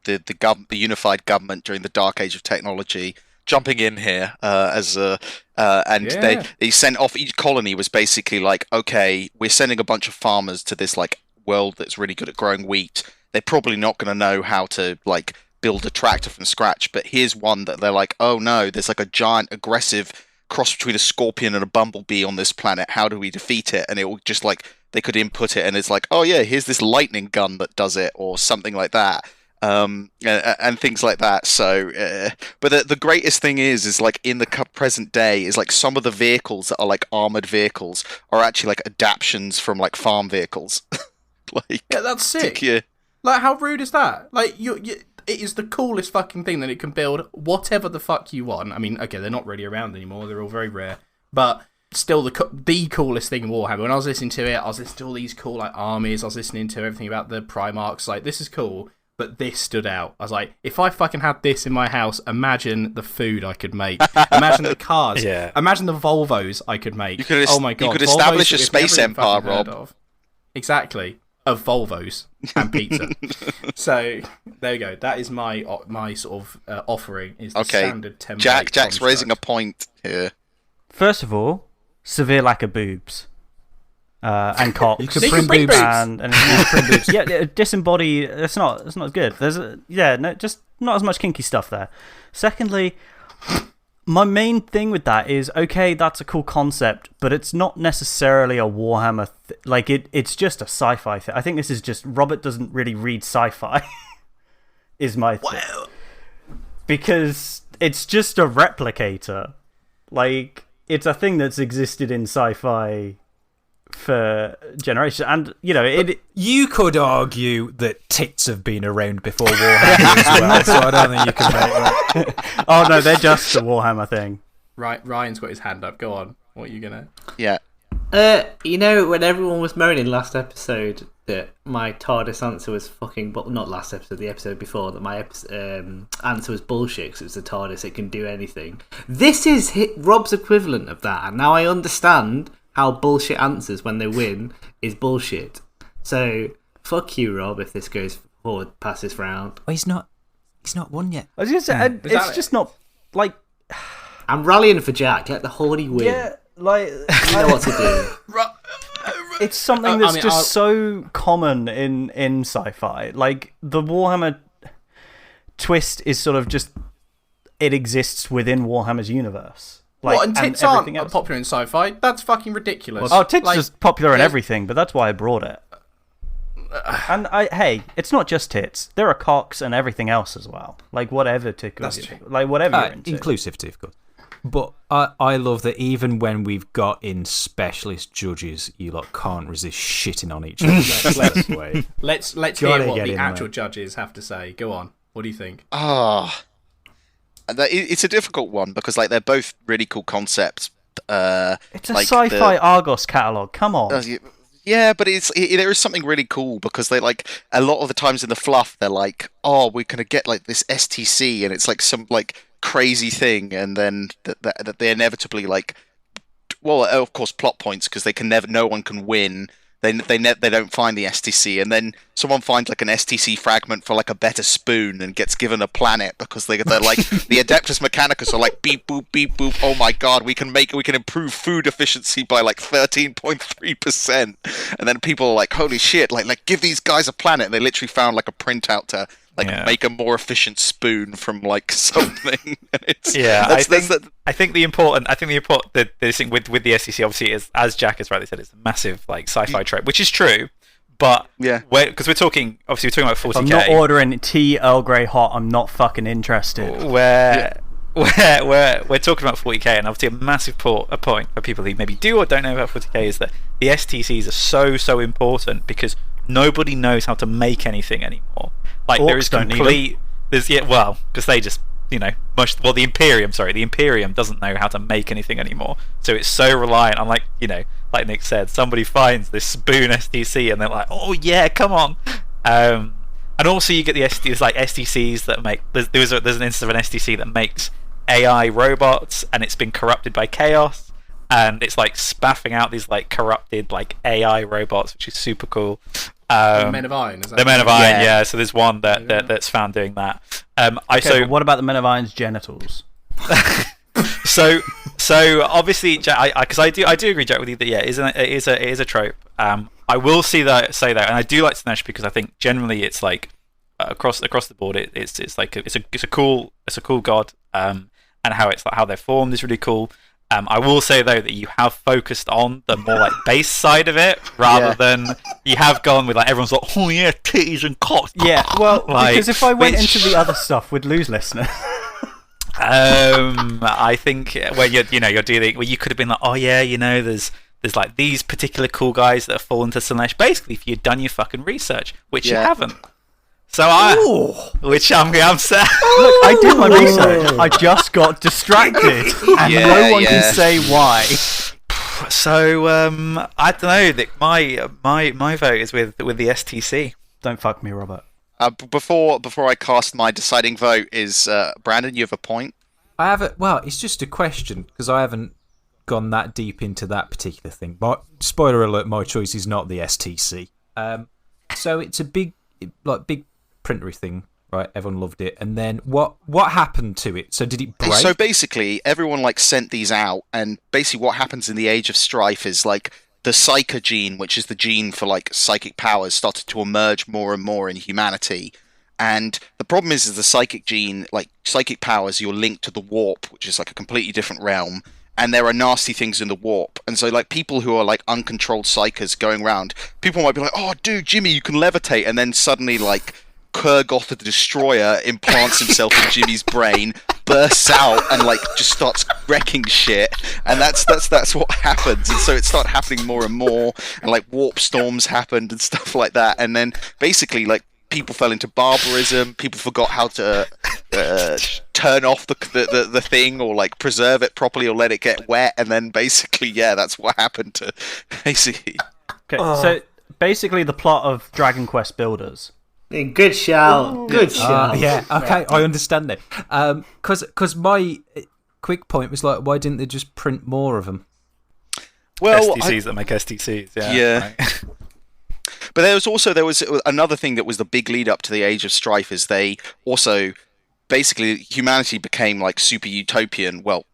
unified government during the dark age of technology. Jumping in here they sent off, each colony was basically like, okay, we're sending a bunch of farmers to this like world that's really good at growing wheat. They're probably not going to know how to like build a tractor from scratch. But here's one that they're like, oh no, there's like a giant aggressive cross between a scorpion and a bumblebee on this planet. How do we defeat it? And it will just like, they could input it and it's like, oh yeah, here's this lightning gun that does it, or something like that. And things like that. So, but the greatest thing is like in the present day is like some of the vehicles that are like armored vehicles are actually like adaptations from like farm vehicles. Like, yeah, that's sick. Yeah. Like, how rude is that? Like, it is the coolest fucking thing that it can build whatever the fuck you want. I mean, okay, they're not really around anymore. They're all very rare, but still the coolest thing in Warhammer. When I was listening to it, I was listening to all these cool like armies. I was listening to everything about the Primarchs. Like, this is cool. But this stood out. I was like, if I fucking had this in my house, imagine the food I could make. Imagine the cars. Yeah. Imagine the Volvos I could make. Oh my god. You could establish a space empire, Rob. Exactly. Of Volvos and pizza. So, there you go. That is my sort of offering. Is the standard template. Jack's construct. raising a point here. First of all, severe lack of boobs. And cocks. You could print boobs. And print boobs. Yeah, disembody. It's not as good. Just not as much kinky stuff there. Secondly, my main thing with that is, okay, that's a cool concept, but it's not necessarily a Warhammer. It's just a sci-fi thing. I think this is just Robert doesn't really read sci-fi. Is my thing. Because it's just a replicator. Like, it's a thing that's existed in sci-fi for generations, and you could argue that tits have been around before Warhammer as well, so I don't think you can make that. Oh no, they're just a Warhammer thing. Right, Ryan's got his hand up. Go on. What are you gonna? Yeah. When everyone was moaning last episode that my TARDIS answer was fucking, but not last episode, the episode before, that my answer was bullshit because it's a TARDIS, it can do anything. This is Rob's equivalent of that, and now I understand how bullshit answers when they win is bullshit. So fuck you, Rob, if this goes forward past this round. Well, he's not won yet. I was just saying, it's just not like. I'm rallying for Jack. Let the Horny win. Yeah, like you know what to do. It's something that's so common in sci-fi. Like the Warhammer twist is sort of just it exists within Warhammer's universe. Like, what, and tits aren't popular in sci-fi? That's fucking ridiculous. Oh, tits is popular in everything, but that's why I brought it. And hey, it's not just tits. There are cocks and everything else as well. Like whatever tickles you. Like whatever you're into. Inclusivity, of course. But I love that even when we've got in specialist judges, you lot can't resist shitting on each other. Let's hear what the actual judges have to say. Go on. What do you think? It's a difficult one because like they're both really cool concepts. It's a sci-fi Argos catalogue. Come on. Yeah, but there is something really cool because they like a lot of the times in the fluff they're like, oh, we're gonna get like this STC and it's like some like crazy thing, and then that they inevitably like, well, of course plot points because no one can win. They don't find the STC, and then someone finds like an STC fragment for like a better spoon and gets given a planet because they're like the Adeptus Mechanicus are like beep boop beep boop. Oh my god, we can improve food efficiency by like 13.3%, and then people are like, holy shit, like give these guys a planet. And they literally found like a printout to make a more efficient spoon from like something. I think the important the thing with the STC obviously is, as Jack has rightly said, it's a massive like sci-fi trope, which is true. But because we're talking about 40K. I'm not ordering tea Earl Grey hot. I'm not fucking interested. We're talking about 40K, and obviously a massive point for people who maybe do or don't know about 40K is that the STCs are so important because nobody knows how to make anything anymore. Like there is complete. Because they just the Imperium doesn't know how to make anything anymore, so it's so reliant on like Nick said, somebody finds this spoon STC and they're like, oh yeah, come on. And also you get the STCs that make there's an instance of an STC that makes AI robots and it's been corrupted by chaos and it's like spaffing out these like corrupted like AI robots, which is super cool. The Men of Iron, is that? The Men of Iron, yeah. So there's one that's found doing that. But what about the Men of Iron's genitals? so obviously, because I do agree, Jack, with you that it is a trope. I will say that, and I do like Slanesh because I think generally it's like across the board, it's like it's a cool god, and how they're formed is really cool. I will say though that you have focused on the more like base side of it rather than you have gone with like everyone's like, oh yeah, titties and cock. Yeah, well, like, because if I went into the other stuff, we'd lose listeners. I think when you're dealing, well, you could have been like, oh yeah, there's like these particular cool guys that have fallen to Slanesh. Basically, if you'd done your fucking research, which you haven't. So which I'm sad. Look, I did my research. I just got distracted, and no one can say why. So I don't know. My vote is with the STC. Don't fuck me, Robert. Before I cast my deciding vote, is Brandon, you have a point? I have it. Well, it's just a question because I haven't gone that deep into that particular thing. But spoiler alert: my choice is not the STC. So it's a big printery thing, right? Everyone loved it, and then what happened to it? So did it break? So basically, everyone like sent these out, and basically what happens in the Age of Strife is like the Psyker gene, which is the gene for like psychic powers, started to emerge more and more in humanity. And the problem is the psychic gene, like psychic powers, you're linked to the warp, which is like a completely different realm. And there are nasty things in the warp. And so like people who are like uncontrolled psychers going around, people might be like, oh dude, Jimmy, you can levitate. And then suddenly like Kurgoth the Destroyer implants himself in Jimmy's brain, bursts out and like just starts wrecking shit, and that's what happens. And so it started happening more and more, and like warp storms happened and stuff like that. And then basically like people fell into barbarism. People forgot how to turn off the thing or like preserve it properly or let it get wet. And then basically, that's what happened to basically. Okay, so basically the plot of Dragon Quest Builders. Good shout. Good shout. Yeah, okay, I understand it. Because my quick point was like, why didn't they just print more of them? Well, STCs that make STCs, yeah. Right. But there was another thing that was the big lead up to the Age of Strife, is they also basically humanity became like super utopian. Well,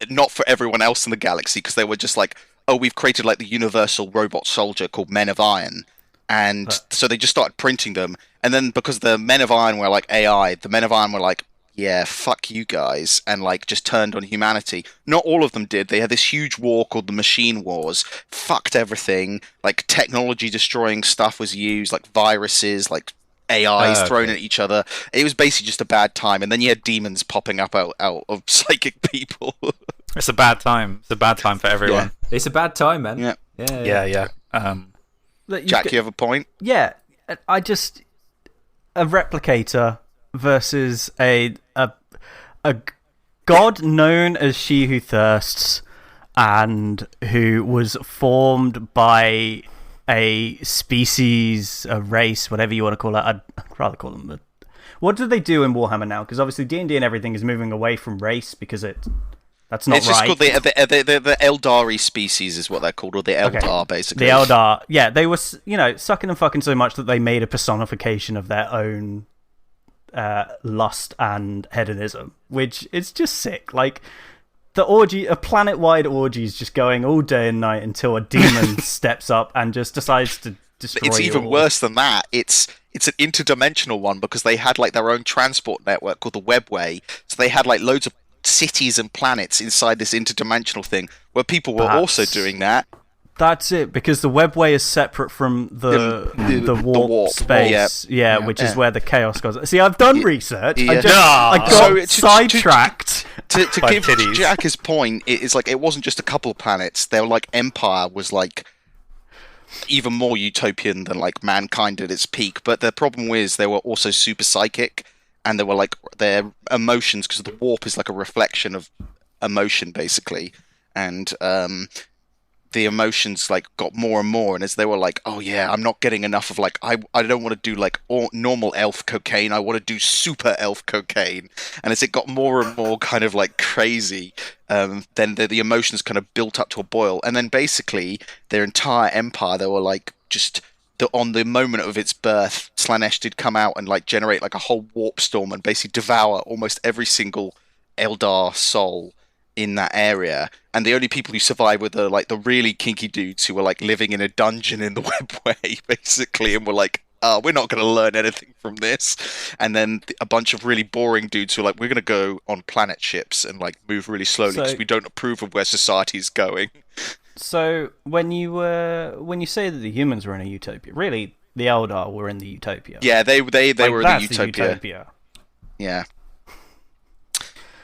not for everyone else in the galaxy, because they were just like, oh, we've created like the universal robot soldier called Men of Iron. And so they just started printing them. And then because the Men of Iron were like AI, the Men of Iron were like, yeah, fuck you guys, and like just turned on humanity. Not all of them did. They had this huge war called the Machine Wars, fucked everything, like technology destroying stuff was used, like viruses, like AIs thrown at each other. It was basically just a bad time. And then you had demons popping up out of psychic people. It's a bad time. It's a bad time for everyone. Yeah. It's a bad time, man. Yeah. Jack, you have a point? Yeah, I just a replicator versus a god known as She Who Thirsts, and who was formed by a species, a race, whatever you want to call it. I'd rather call them. What do they do in Warhammer now? Because obviously D&D and everything is moving away from race because that's not right. It's just called the Eldari species is what they're called, or the Eldar, basically. The Eldar, yeah. They were, sucking and fucking so much that they made a personification of their own lust and hedonism, which is just sick. Like, the orgy, a planet-wide orgy is just going all day and night until a demon steps up and just decides to destroy It's even all. worse than that. It's an interdimensional one, because they had like their own transport network called the Webway. So they had like loads of cities and planets inside this interdimensional thing where people were also doing that. That's it, because the Webway is separate from the warp space, which is where the chaos goes. See, I've done research. Yeah. I got sidetracked. To give Jack his point, it's like it wasn't just a couple of planets. They were like Empire was like even more utopian than like mankind at its peak. But the problem was they were also super psychic. And they were like their emotions, because the warp is like a reflection of emotion, basically. And the emotions like got more and more. And as they were like, oh yeah, I'm not getting enough of like, I don't want to do like normal elf cocaine. I want to do super elf cocaine. And as it got more and more kind of like crazy, then the emotions kind of built up to a boil. And then basically their entire empire, they were like just... on the moment of its birth, Slanesh did come out and like generate like a whole warp storm and basically devour almost every single Eldar soul in that area, and the only people who survive were the really kinky dudes who were like living in a dungeon in the webway, basically, and were like, we're not going to learn anything from this. And then a bunch of really boring dudes who are like, we're going to go on planet ships and like move really slowly because we don't approve of where society's going. So when you say that the humans were in a utopia, really the Eldar were in the utopia. Yeah, they were in the utopia. Yeah.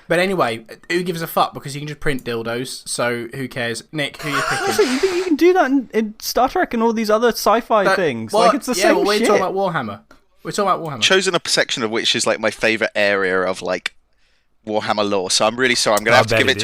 But anyway, who gives a fuck? Because you can just print dildos, so who cares? Nick, who are you picking? You can do that in Star Trek and all these other sci-fi things. Well, like, it's the same shit. We're talking about Warhammer. Chosen a section of which is like my favourite area of like Warhammer lore, so I'm really sorry. I'm going to have to give it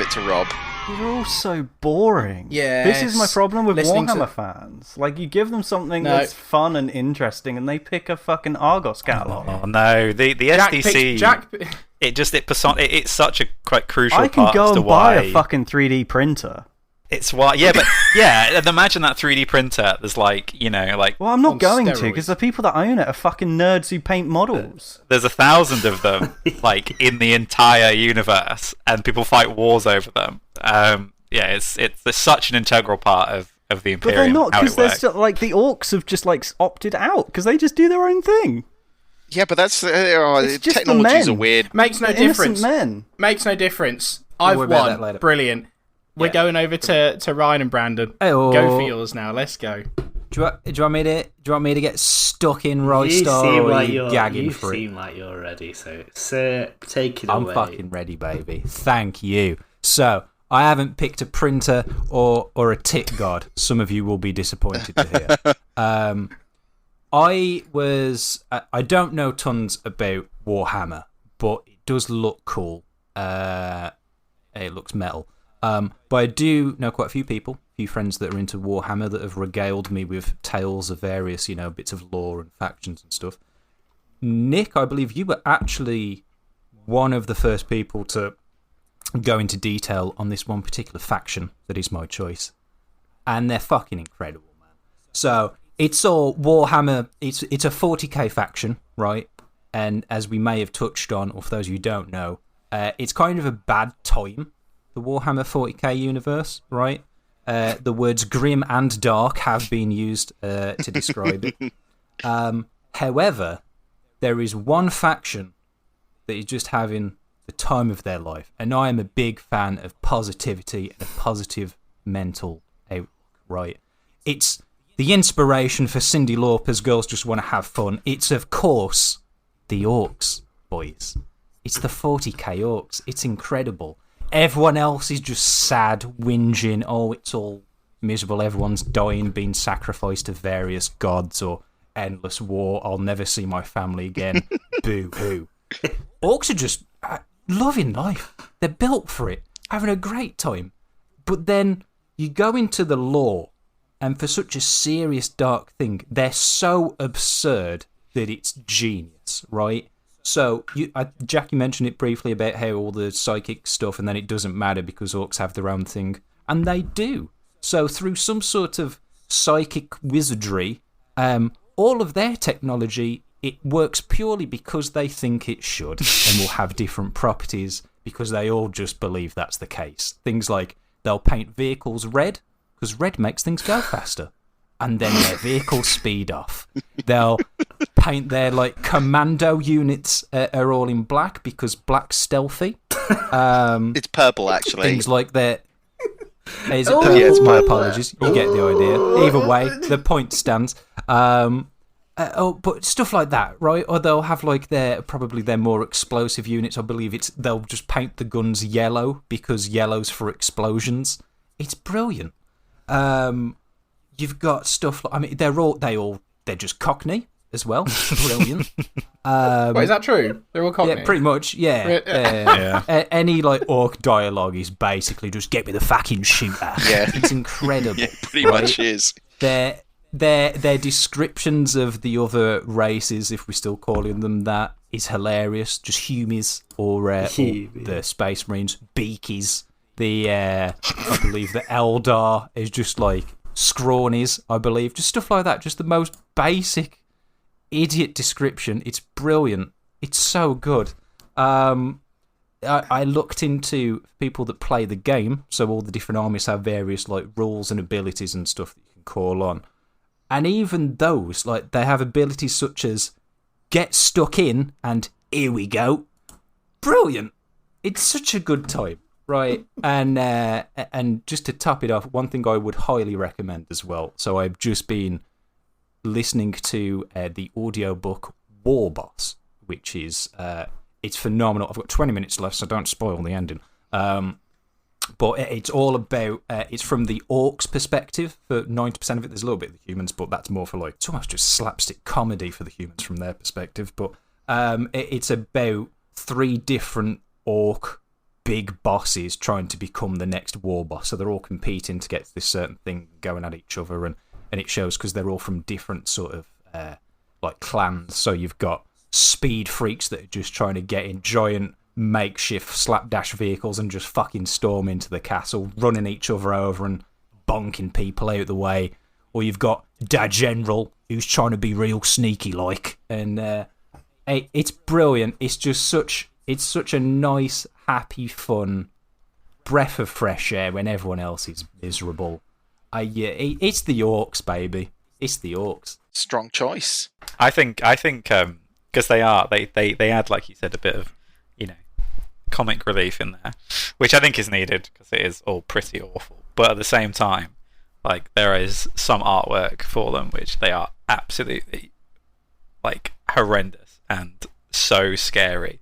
to Rob. You're all so boring. Yeah. This is my problem with Warhammer fans. Like, you give them something that's fun and interesting, and they pick a fucking Argos catalogue. Oh no, the SDC. It's such a quite crucial part. I can go and and buy a fucking 3D printer. It's why, and imagine that 3D printer. There's like, Well, I'm not going to, because the people that own it are fucking nerds who paint models. There's 1,000 of them, like in the entire universe, and people fight wars over them. It's such an integral part of the Imperium. But they're not, because they're still, like, the orcs have just like opted out because they just do their own thing. Yeah, but that's technologies are weird. Makes no difference. Makes no difference. I've won. Brilliant. We're going over to Ryan and Brandon. Hey-o. Go for yours now. Let's go. Do you want me to get stuck in Star, or are you gagging for it? You seem like you're ready, so take it away. I'm fucking ready, baby. Thank you. So, I haven't picked a printer or a tit god. Some of you will be disappointed to hear. I don't know tons about Warhammer, but it does look cool. It looks metal. But I do know quite a few people, a few friends that are into Warhammer that have regaled me with tales of various, bits of lore and factions and stuff. Nick, I believe you were actually one of the first people to go into detail on this one particular faction that is my choice. And they're fucking incredible, man. So, it's all Warhammer, it's a 40k faction, right? And as we may have touched on, or for those of you who don't know, it's kind of a bad time, the Warhammer 40k universe, right? The words grim and dark have been used to describe it. However, there is one faction that is just having the time of their life, and I am a big fan of positivity and a positive mental outlook, right? It's the inspiration for Cyndi Lauper's Girls Just Want to Have Fun. It's, of course, the Orcs, boys. It's the 40k Orcs. It's incredible. Everyone else is just sad, whinging. Oh, it's all miserable. Everyone's dying, being sacrificed to various gods or endless war. I'll never see my family again. Boo-hoo. Orcs are just loving life. They're built for it, having a great time. But then you go into the lore, and for such a serious, dark thing, they're so absurd that it's genius, right? So, Jackie mentioned it briefly about how all the psychic stuff, and then it doesn't matter because orcs have their own thing. And they do. So, through some sort of psychic wizardry, all of their technology, it works purely because they think it should, and will have different properties because they all just believe that's the case. Things like they'll paint vehicles red, because red makes things go faster. And then their vehicles speed off. They'll paint their commando units are all in black because black's stealthy. It's purple, actually. Things like that. Is it purple? Yeah, it's My purple. apologies. You get the idea. Either way, the point stands. But stuff like that, right? Or they'll have their more explosive units. I believe they'll just paint the guns yellow because yellow's for explosions. It's brilliant. You've got stuff they're just Cockney as well. Brilliant. Wait, is that true? They're all Cockney? Yeah, pretty much, yeah. Any orc dialogue is basically just get me the fucking shooter. Yeah. It's incredible. Yeah, pretty much is. Their descriptions of the other races, if we're still calling them that, is hilarious. Just Humies or the Space Marines, Beakies. I believe the Eldar is just like Scrawnies, I believe. Just stuff like that. Just the most basic idiot description. It's brilliant. It's so good. I looked into people that play the game, so all the different armies have various like rules and abilities and stuff that you can call on. And even those, like, they have abilities such as get stuck in and here we go. Brilliant. It's such a good time, right? And just to top it off, one thing I would highly recommend as well. So I've just been listening to the audiobook War Boss, which is it's phenomenal. I've got 20 minutes left, so don't spoil the ending. But it's all about, it's from the orcs' perspective for 90% of it. There's a little bit of the humans, but that's more for like, it's almost just slapstick comedy for the humans from their perspective. But it's about 3 different orc big bosses trying to become the next war boss. So they're all competing to get to this certain thing, going at each other. And it shows because they're all from different sort of like clans. So you've got speed freaks that are just trying to get in giant makeshift slapdash vehicles and just fucking storm into the castle, running each other over and bonking people out the way. Or you've got Da General, who's trying to be real sneaky like. And it's brilliant. It's just such a nice, happy, fun breath of fresh air when everyone else is miserable. It's the orcs, baby. It's the orcs. Strong choice. I think because they add, like you said, a bit of, comic relief in there, which I think is needed because it is all pretty awful. But at the same time, like, there is some artwork for them which they are absolutely like horrendous and so scary.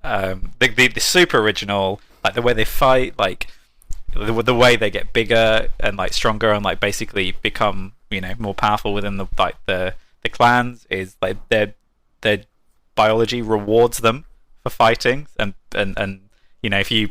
The super original, like the way they fight, like the way they get bigger and like stronger and like basically become more powerful within the clans, is like their biology rewards them for fighting, and if you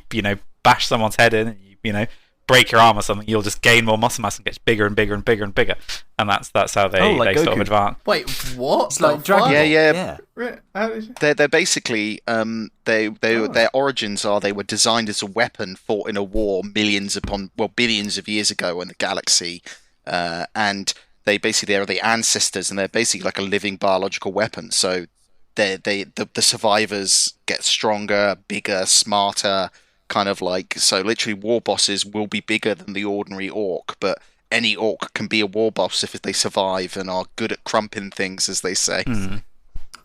bash someone's head in and you break your arm or something, you'll just gain more muscle mass and gets bigger and bigger and bigger and bigger, and that's how they sort of advance. Wait, what? It's like Dragon Ball. Yeah. Yeah. They're basically their origins are they were designed as a weapon fought in a war billions of years ago in the galaxy, and they are the ancestors, and they're basically like a living biological weapon. So the survivors get stronger, bigger, smarter, kind of like, so literally war bosses will be bigger than the ordinary orc, but any orc can be a war boss if they survive and are good at crumping things, as they say.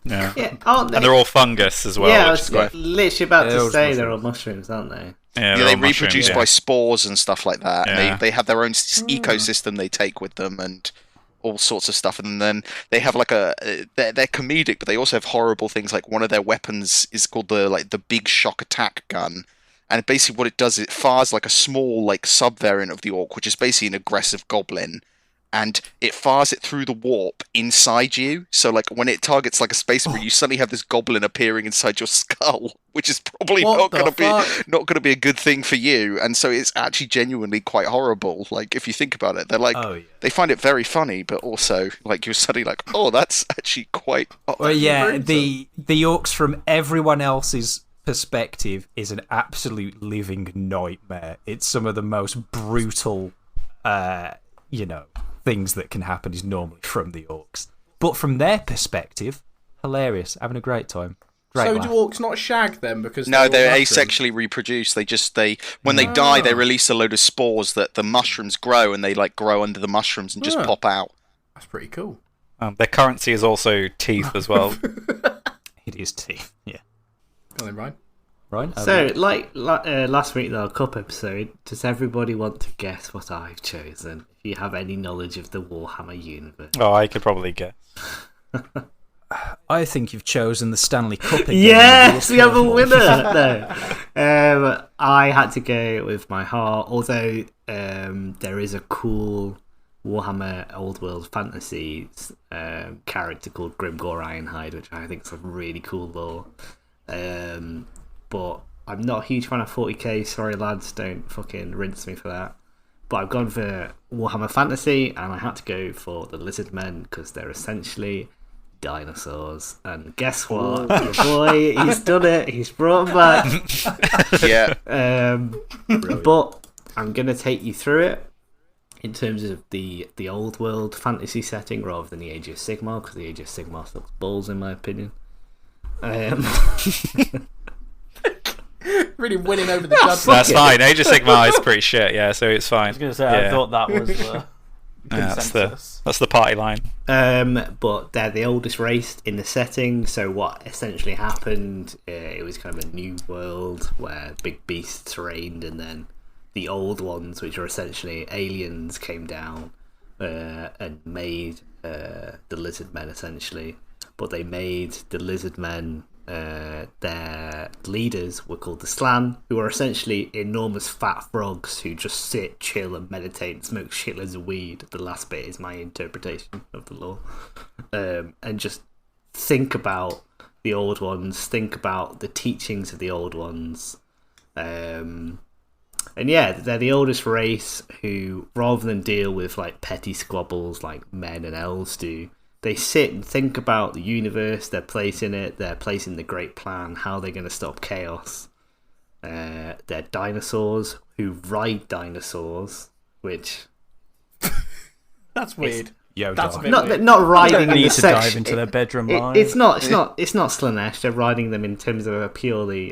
Yeah, aren't they? And they're all fungus as well. Yeah, I which was is quite... literally about to say mushrooms. they're all mushrooms, aren't they? Yeah, they all reproduce mushrooms, by spores and stuff like that. Yeah. And they have their own ecosystem they take with them and all sorts of stuff. And then they have like they're comedic, but they also have horrible things. Like one of their weapons is called the big shock attack gun. And basically what it does is it fires like a small like sub-variant of the orc, which is basically an aggressive goblin. And it fires it through the warp inside you. So like when it targets like a space where you suddenly have this goblin appearing inside your skull, which is probably not going to be a good thing for you. And so it's actually genuinely quite horrible. Like if you think about it, they're like they find it very funny, but also like you're suddenly like, oh, that's actually quite. Well, yeah, the orcs from everyone else's perspective is an absolute living nightmare. It's some of the most brutal, things that can happen is normally from the orcs. But from their perspective, hilarious, having a great time. Great laugh. Do orcs not shag them? Because no, they're mushrooms? asexually reproduced. When they die, they release a load of spores that the mushrooms grow, and they like grow under the mushrooms and just pop out. That's pretty cool. Their currency is also teeth as well. It is teeth, yeah. Go on, Ryan. Right. So, like last week, the Cup episode, does everybody want to guess what I've chosen? If you have any knowledge of the Warhammer universe. Oh, I could probably guess. I think you've chosen the Stanley Cup again. Yes, we have a winner! No. I had to go with my heart, although there is a cool Warhammer Old World Fantasy character called Grimgor Ironhide, which I think is a really cool lore. But I'm not a huge fan of 40k. Sorry, lads, don't fucking rinse me for that. But I've gone for Warhammer Fantasy, and I had to go for the Lizard Men because they're essentially dinosaurs. And guess what? Your boy, he's done it. He's brought them back. Yeah. But I'm going to take you through it in terms of the old world fantasy setting rather than the Age of Sigmar, because the Age of Sigmar sucks balls in my opinion. really winning over the judges. That's fine. Age of Sigmar is pretty shit, yeah, so it's fine. I was going to say, I thought that was the consensus. That's the party line. But they're the oldest race in the setting, so what essentially happened, it was kind of a new world where big beasts reigned, and then the old ones, which are essentially aliens, came down and made the lizard men, essentially. But they made the lizard men, their leaders were called the Slan, who are essentially enormous fat frogs who just sit, chill, and meditate and smoke shitloads of weed. The last bit is my interpretation of the lore. And just think about the old ones, think about the teachings of the old ones. And yeah, they're the oldest race who, rather than deal with like petty squabbles like men and elves do, they sit and think about the universe, their place in it, their place in the great plan, how they're going to stop chaos. They're dinosaurs who ride dinosaurs, which... That's weird. Yo, that's not riding need in the to section. dive into their bedroom life. It's not Slanesh. They're riding them in terms of a purely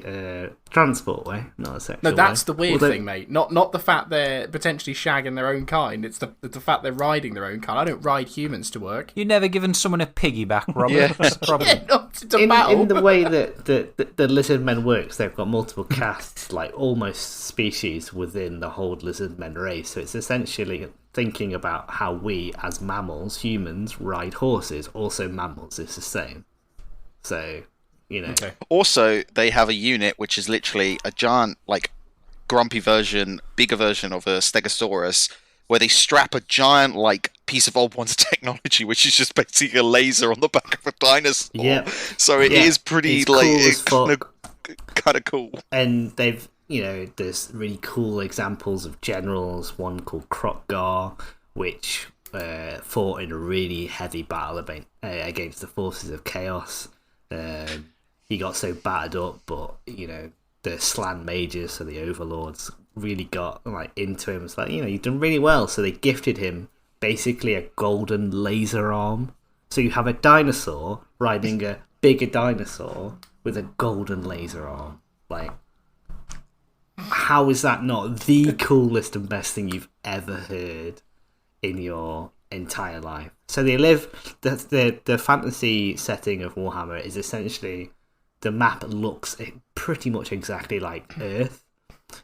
transport way, not a sexual way. No, that's the weird thing, mate. Not the fact they're potentially shagging their own kind. It's the fact they're riding their own kind. I don't ride humans to work. You never given someone a piggyback, Robert? Yeah. That's the problem. Yeah, no, it's a battle. In the way that the lizard men works, they've got multiple castes, like almost species within the whole lizard men race. So it's essentially thinking about how we, as mammals, humans, ride horses. Also, mammals is the same. So, you know. Okay. Also, they have a unit which is literally a giant, like, grumpy version, bigger version of a Stegosaurus, where they strap a giant, like, piece of old one's technology, which is just basically a laser on the back of a dinosaur. Yeah. So it is pretty, it's like, cool as it's fuck. kind of cool. And they've, you know, there's really cool examples of generals, one called Krokgar, which fought in a really heavy battle against the forces of chaos. He got so battered up, but, you know, the Slan mages, so the overlords, really got like into him. It's like, you know, you've done really well. So they gifted him basically a golden laser arm. So you have a dinosaur riding a bigger dinosaur with a golden laser arm. Like, how is that not the coolest and best thing you've ever heard in your entire life? So they live, the fantasy setting of Warhammer is essentially, the map looks pretty much exactly like Earth.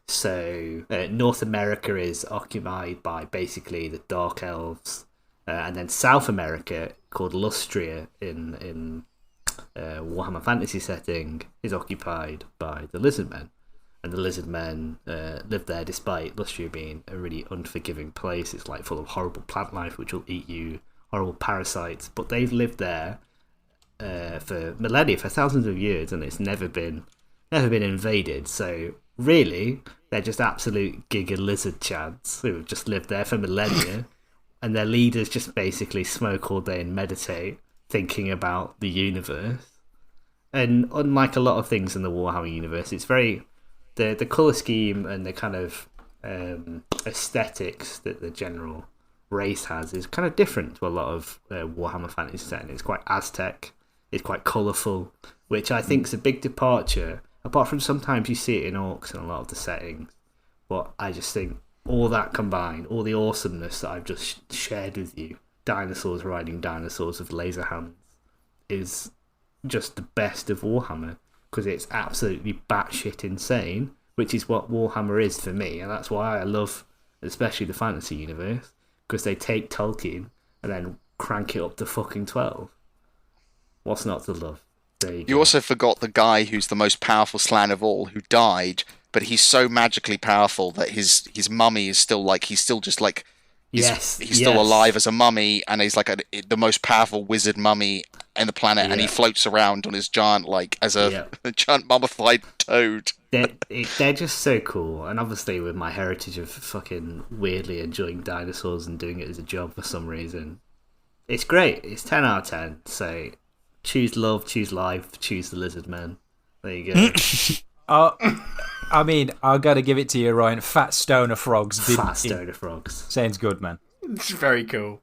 So North America is occupied by basically the Dark Elves, and then South America, called Lustria in Warhammer Fantasy setting, is occupied by the Lizard Men. And the Lizard Men live there despite Lustria being a really unforgiving place. It's like full of horrible plant life which will eat you, horrible parasites. But they've lived there for millennia, for thousands of years, and it's never been invaded. So really, they're just absolute giga lizard chads who have just lived there for millennia, and their leaders just basically smoke all day and meditate, thinking about the universe. And unlike a lot of things in the Warhammer universe, it's very the colour scheme and the kind of aesthetics that the general race has is kind of different to a lot of Warhammer fantasy setting. It's quite Aztec, it's quite colourful, which I think is a big departure, apart from sometimes you see it in Orcs in a lot of the settings. But I just think all that combined, all the awesomeness that I've just shared with you, dinosaurs riding dinosaurs with laser hands, is just the best of Warhammer, because it's absolutely batshit insane, which is what Warhammer is for me, and that's why I love especially the fantasy universe, because they take Tolkien and then crank it up to fucking 12. What's not to love? You also forgot the guy who's the most powerful Slan of all, who died, but he's so magically powerful that his mummy is still like, he's still just like, he's still alive as a mummy, and he's like the most powerful wizard mummy in the planet, and he floats around on his giant, like, as a giant mummified toad. They're just so cool, and obviously with my heritage of fucking weirdly enjoying dinosaurs and doing it as a job for some reason, it's great. It's 10 out of 10, so choose love, choose life, choose the Lizard Men. There you go. I mean, I gotta give it to you, Ryan. Fat stoner frogs. Fat stoner frogs. Sounds good, man. It's very cool.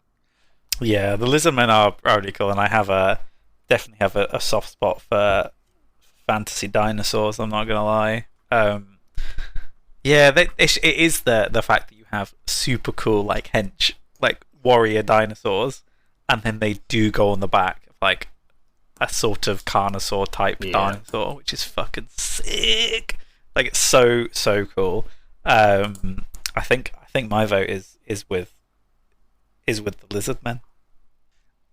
Yeah, the lizard men are really cool, and I definitely have a soft spot for fantasy dinosaurs. I'm not gonna lie. Yeah, it is the fact that you have super cool like hench like warrior dinosaurs, and then they do go on the back of like a sort of carnosaur type dinosaur, which is fucking sick. Like it's so cool. I think my vote is with the lizard men.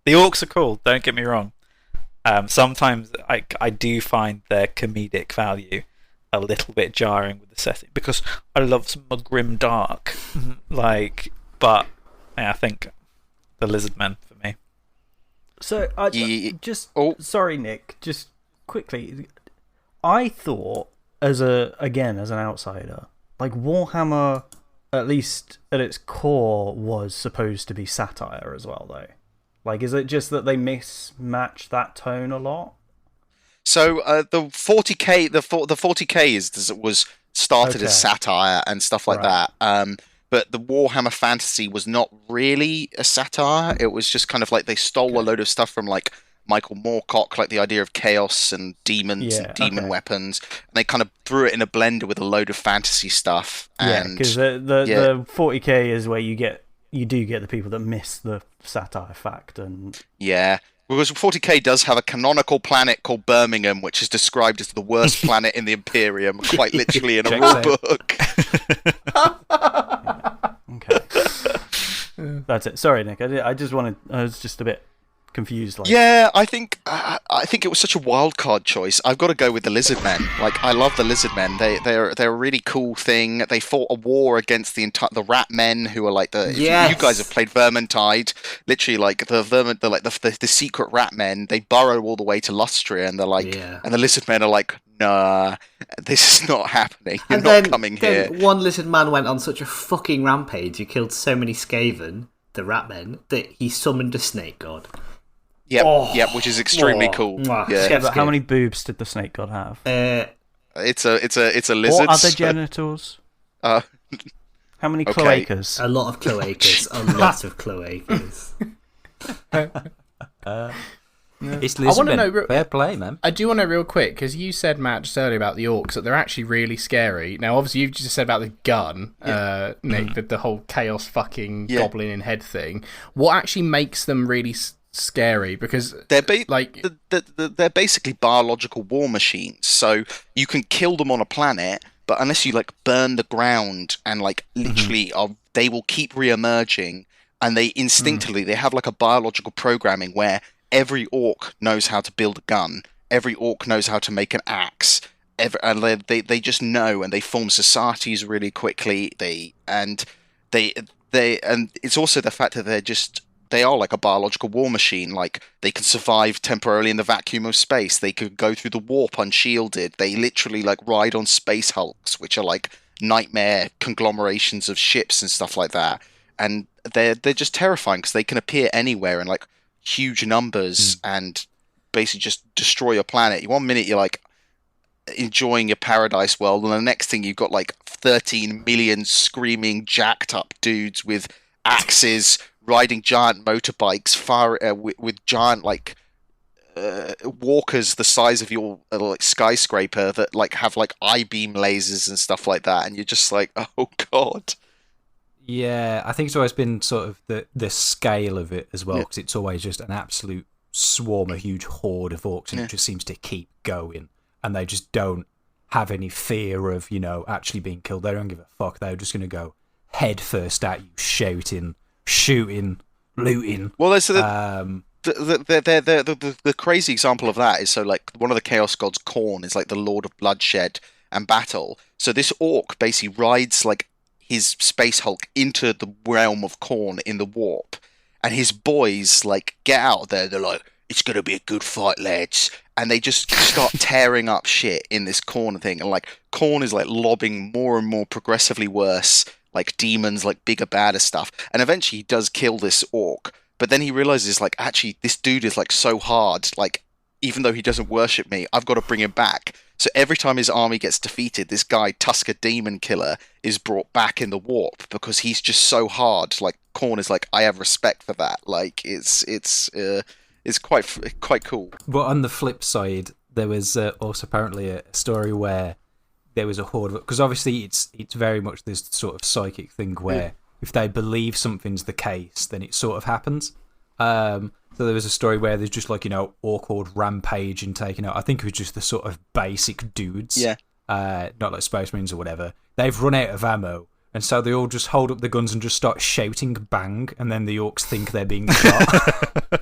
The orcs are cool. Don't get me wrong. Sometimes I do find their comedic value a little bit jarring with the setting because I love some grim dark, like. But yeah, I think the lizard men for me. So sorry, Nick. Just quickly, I thought as an outsider, like Warhammer, at least at its core, was supposed to be satire as well, though. Like, is it just that they mismatch that tone a lot? So the 40k, the 40k was started as satire and stuff like that. But the Warhammer Fantasy was not really a satire. It was just kind of like they stole a load of stuff from like Michael Moorcock, like the idea of chaos and demons and demon weapons, and they kind of threw it in a blender with a load of fantasy stuff. Because the 40k is where you do get the people that miss the satire fact and because 40k does have a canonical planet called Birmingham, which is described as the worst planet in the Imperium, quite literally in a rule book. Okay. That's it. Sorry, Nick. I was just a bit confused. Like. Yeah, I think it was such a wild card choice. I've got to go with the lizard men. Like, I love the lizard men. They're a really cool thing. They fought a war against the rat men, who are like the. You guys have played Vermintide. Literally, like the secret rat men. They burrow all the way to Lustria, and they're like, and the lizard men are like, nah, this is not happening. You're not coming here. One lizard man went on such a fucking rampage. He killed so many Skaven, the rat men, that he summoned a snake god. Yep, which is extremely cool. Yeah, but how many boobs did the snake god have? It's a lizard. Or other genitals? How many cloacas? A lot of cloacas. A lot of cloacas. It's Lisbon. Fair play, man. I do want to know real quick, because you said, Matt, just earlier about the orcs, that they're actually really scary. Now, obviously, you've just said about the gun, Nick, the whole chaos fucking goblin in head thing. What actually makes them really scary? Because they're they're basically biological war machines. So you can kill them on a planet, but unless you like burn the ground and like literally they will keep re-emerging, and they instinctively they have like a biological programming where every orc knows how to build a gun. Every orc knows how to make an axe. And they just know, and they form societies really quickly. And it's also the fact that they are like a biological war machine. Like, they can survive temporarily in the vacuum of space. They could go through the warp unshielded. They literally like ride on space hulks, which are like nightmare conglomerations of ships and stuff like that. And they're just terrifying because they can appear anywhere and like huge numbers and basically just destroy your planet. One minute you're like enjoying your paradise world, and the next thing you've got like 13 million screaming jacked up dudes with axes riding giant motorbikes with giant like walkers the size of your like skyscraper that like have like I-beam lasers and stuff like that, and you're just like, oh god. Yeah, I think it's always been sort of the scale of it as well, because it's always just an absolute swarm, a huge horde of orcs, and it just seems to keep going, and they just don't have any fear of, actually being killed. They don't give a fuck. They're just going to go head first at you, shouting, shooting, looting. Well, there's the crazy example of that is, so like one of the Chaos Gods, Khorne, is like the Lord of Bloodshed and Battle. So this orc basically rides like his Space Hulk into the realm of Khorne in the warp, and his boys like get out there. They're like, "It's gonna be a good fight, lads," and they just start tearing up shit in this Khorne thing. And like Khorne is like lobbing more and more progressively worse, like demons, like bigger, badder stuff. And eventually he does kill this orc, but then he realizes like, actually, this dude is like so hard. Like, even though he doesn't worship me, I've got to bring him back. So every time his army gets defeated, this guy, Tusker Demon Killer, is brought back in the warp because he's just so hard. Like, Khorne is like, I have respect for that. Like, it's quite cool. But on the flip side, there was also apparently a story where there was a horde of, because obviously it's very much this sort of psychic thing where if they believe something's the case, then it sort of happens. So there was a story where there's just like, orc horde rampage and taking out, I think it was just the sort of basic dudes. Yeah. Not like Space Marines or whatever. They've run out of ammo. And so they all just hold up the guns and just start shouting bang, and then the orcs think they're being shot.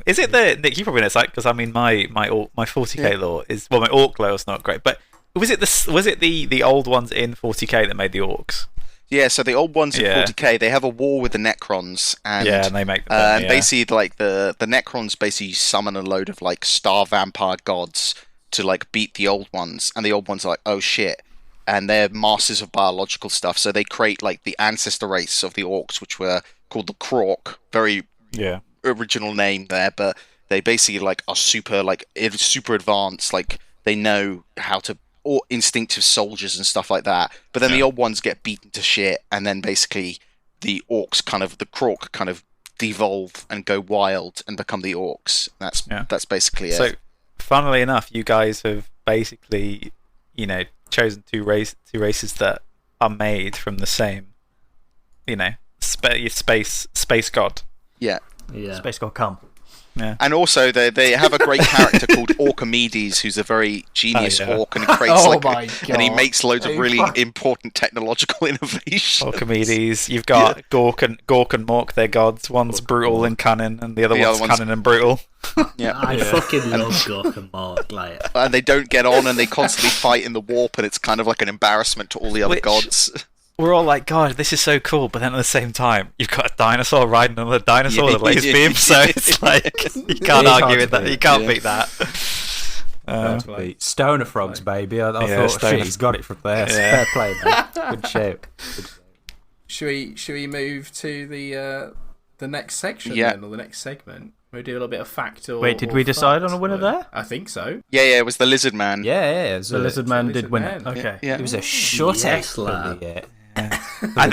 Is it Nick? You probably know, because I mean, my 40k lore is, well, my orc lore is not great, but was it the old ones in 40k that made the orcs? Yeah, so the old ones in 40k, they have a war with the Necrons, and and they make them. basically, like the Necrons basically summon a load of like star vampire gods to like beat the old ones, and the old ones are like, oh shit. And they're masters of biological stuff, so they create like the ancestor race of the orcs, which were called the Krork. Very original name there, but they basically like are super advanced. Like they know how to, or instinctive soldiers and stuff like that. But then the old ones get beaten to shit, and then basically the orcs the Krork kind of devolve and go wild and become the orcs. That's basically it. So, funnily enough, you guys have basically, chosen two races that are made from the same, space god. Yeah. Space God come. Yeah. And also, they have a great character called Orchimedes, who's a very genius orc, and he creates and he makes loads of really important technological innovations. Orchimedes, you've got Gork and Mork, they're gods. One's brutal and cunning, and the other one's cunning and brutal. Yeah, I fucking love Gork and Mork. Like, and they don't get on, and they constantly fight in the warp, and it's kind of like an embarrassment to all the other gods. We're all like, God, this is so cool, but then at the same time, you've got a dinosaur riding another dinosaur with a laser beam, so it's like, you can't argue with that. You can't beat that. Stoner frogs, baby. I thought, shit, he's got it from there. Yeah. Fair play, man. Good shout. Should we move to the next section then, or the next segment? We do a little bit of fact or... Wait, did we decide on a winner there? I think so. Yeah, it was the Lizard Man. Yeah. The Lizard Man did win it. Okay. Yeah. It was a shutout. I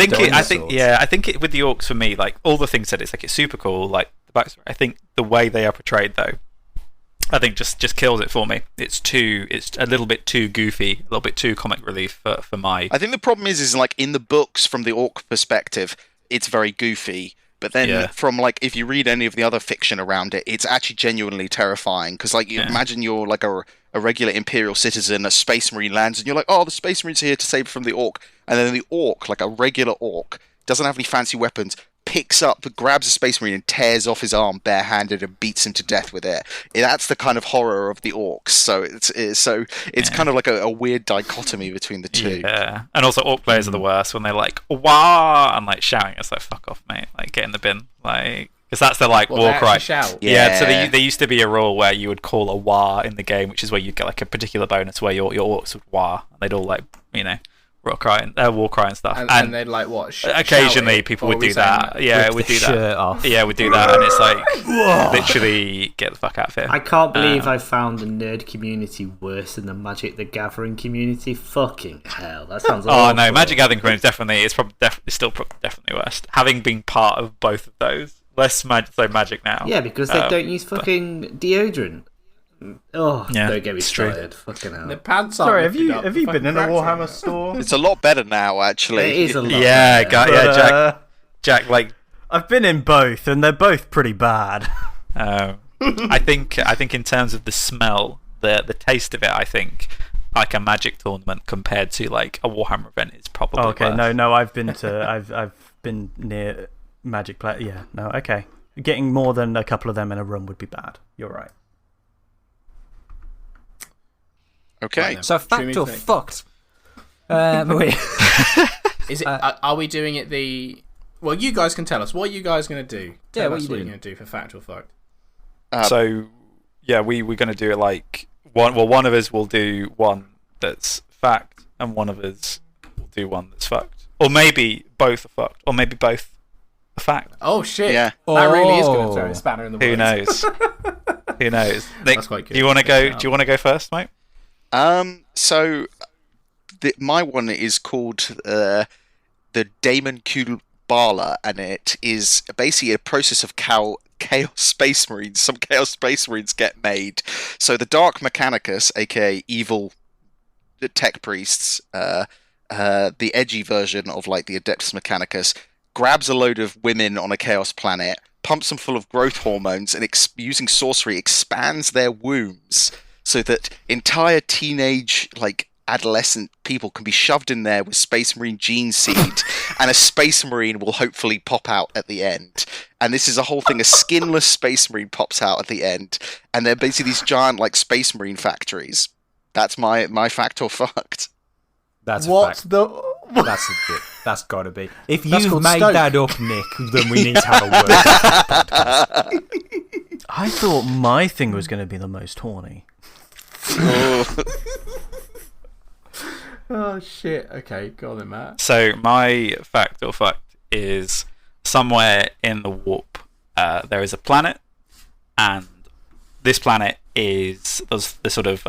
think with the orcs, for me, like all the things said, it's super cool. Like the backstory, I think the way they are portrayed, though, I think just kills it for me. It's a little bit too goofy, a little bit too comic relief for my. I think the problem is like in the books, from the orc perspective, it's very goofy. But then from like, if you read any of the other fiction around it, it's actually genuinely terrifying. Because like, you imagine you're like a regular Imperial citizen, a Space Marine lands, and you're like, oh, the Space Marine's here to save from the orc. And then the orc, like a regular orc, doesn't have any fancy weapons, grabs a Space Marine and tears off his arm barehanded and beats him to death with it. That's the kind of horror of the orcs. So it's kind of like a weird dichotomy between the two. Yeah, and also orc players are the worst when they're like "wah" and like shouting. It's like, fuck off, mate! Like, get in the bin, like. Because that's their war cry. Shout. Yeah. So there used to be a rule where you would call a wah in the game, which is where you'd get like a particular bonus where your orcs would wah, and they'd all like war cry and stuff. And they'd like what? Occasionally, people would do that. Yeah, we'd do that. Yeah, we'd do that, and it's like literally get the fuck out of here. I can't believe I found the nerd community worse than the Magic the Gathering community. Fucking hell, that sounds. Oh no, Magic Gathering community it's still definitely worst. Having been part of both of those. Less magic now. Yeah, because they don't use fucking deodorant. Oh, don't get me started. Fucking hell. The pants Sorry, have you been in a Warhammer store? It's a lot better now, actually. It is a lot. Jack. Like, I've been in both, and they're both pretty bad. I think in terms of the smell, the taste of it, I think like a Magic tournament compared to like a Warhammer event is probably. Okay, worse. no, I've been near Magic play. Yeah, no, okay. Getting more than a couple of them in a room would be bad. You're right. Okay. So fact or fucked? Is it? Are we doing it the? Well, you guys can tell us. What are you guys going to do? Tell us what you're going to do for fact or fucked. So, yeah, we're going to do it like one. Well, one of us will do one that's fact, and one of us will do one that's fucked, or maybe both are fucked, or maybe both. A fact. Oh shit! Yeah, that really is going to throw a spanner in the works. Who knows? Who knows? Nick, That's quite good. Do you want to go? Do you want to go first, mate? So my one is called the Damon Bala, and it is basically a process of Chaos Space Marines. Some Chaos Space Marines get made. So the Dark Mechanicus, aka evil tech priests, the edgy version of like the Adeptus Mechanicus, grabs a load of women on a Chaos planet, pumps them full of growth hormones, and using sorcery expands their wombs so that entire teenage, like, adolescent people can be shoved in there with Space Marine gene seed, and a Space Marine will hopefully pop out at the end. And this is a whole thing. A skinless Space Marine pops out at the end, and they're basically these giant, like, Space Marine factories. That's my fact or fucked. That's what fact. the? That's got to be. If That's you've called made Stoke. that up, Nick, then we need to have a word. On this podcast. I thought my thing was going to be the most horny. Oh shit! Okay, go on then, Matt. So my fact or fucked is somewhere in the warp there is a planet, and this planet is the sort of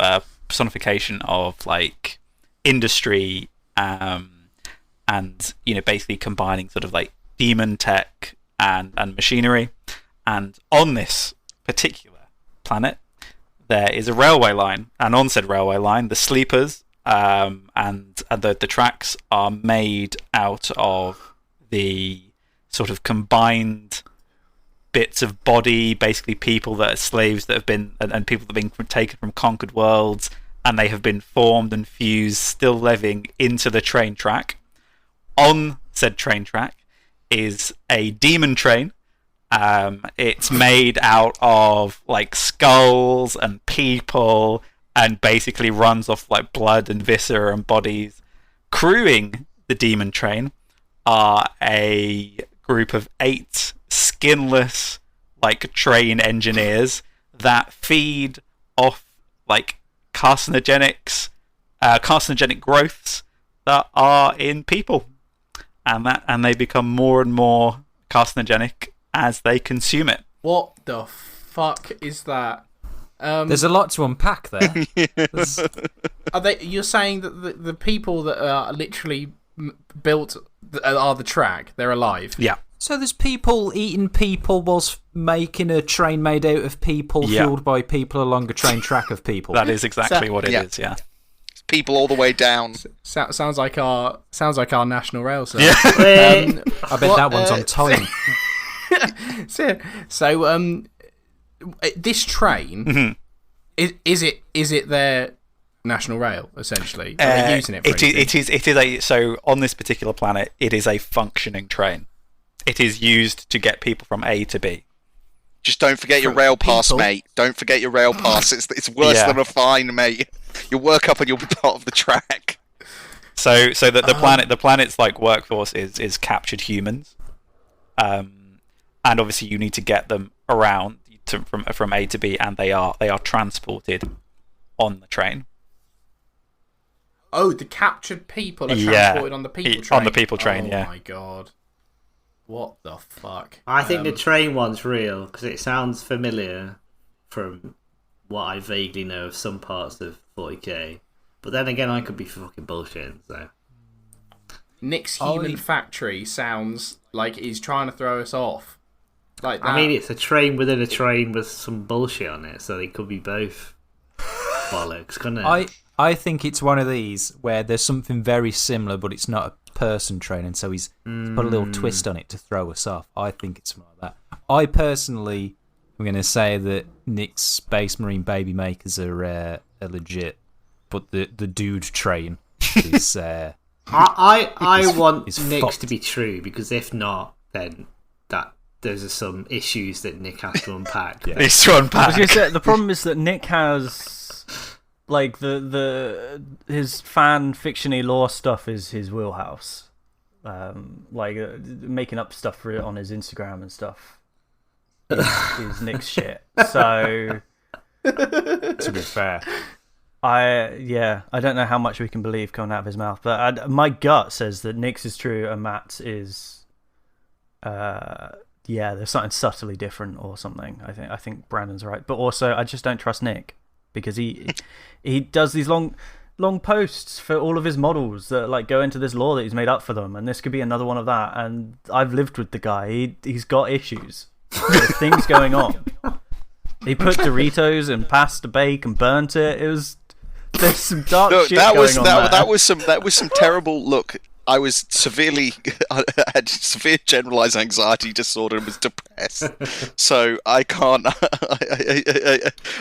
personification of like industry, and basically combining sort of like demon tech and machinery. And on this particular planet, there is a railway line, and on said railway line, the sleepers and the tracks are made out of the sort of combined bits of body, basically people that are slaves that have been, and people that have been taken from conquered worlds, and they have been formed and fused, still living into the train track. On said train track is a demon train. It's made out of like skulls and people, and basically runs off like blood and viscera and bodies. Crewing the demon train are a group of 8 skinless like train engineers that feed off like carcinogenic growths that are in people, and they become more and more carcinogenic as they consume it. What the fuck is that? There's a lot to unpack there. You're saying that the people that are literally built are the track? They're alive? Yeah. So there's people eating people whilst making a train made out of people, fueled by people along a train track of people. That is exactly what it is. Yeah. People all the way down. Sounds like our national rail service. Yeah. I bet that one's on time. So this train, is it their national rail essentially? Are they using it for anything? So on this particular planet, it is a functioning train. It is used to get people from A to B. Just don't forget your rail pass, mate. Don't forget your rail pass. It's worse than a fine, mate. You'll work up and you'll be part of the track. So that the planet's like workforce is captured humans, and obviously you need to get them around from A to B, and they are transported on the train. Oh, the captured people are transported on the people train. On the people train, Oh my god. What the fuck? I think the train one's real because it sounds familiar from what I vaguely know of some parts of 40k. But then again, I could be fucking bullshitting, so. Nick's Human Factory sounds like he's trying to throw us off. Like that. I mean, it's a train within a train with some bullshit on it, so they could be both bollocks, couldn't it? I think it's one of these where there's something very similar, but it's not a person train, and so he's put a little twist on it to throw us off. I think it's more like that. I personally am going to say that Nick's Space Marine baby makers are legit, but the dude train is. I want Nick's fucked. to be true, because if not, then those are some issues that Nick has to unpack. Needs to I was unpack. gonna say, the problem is that Nick has like his fan fictiony lore stuff is his wheelhouse. Making up stuff for it on his Instagram and stuff is Nick's shit. So To be fair, I don't know how much we can believe coming out of his mouth, but my gut says that Nick's is true and Matt's is there's something subtly different or something. I think Brandon's right, but also I just don't trust Nick because he does these long. long posts for all of his models that like go into this lore that he's made up for them, and this could be another one of that. And I've lived with the guy. He's got issues. There's things going on. He put Doritos in pasta bake and burnt it. There's some dark shit going on there. That was some terrible. Look, I was had severe generalized anxiety disorder and was depressed. So I can't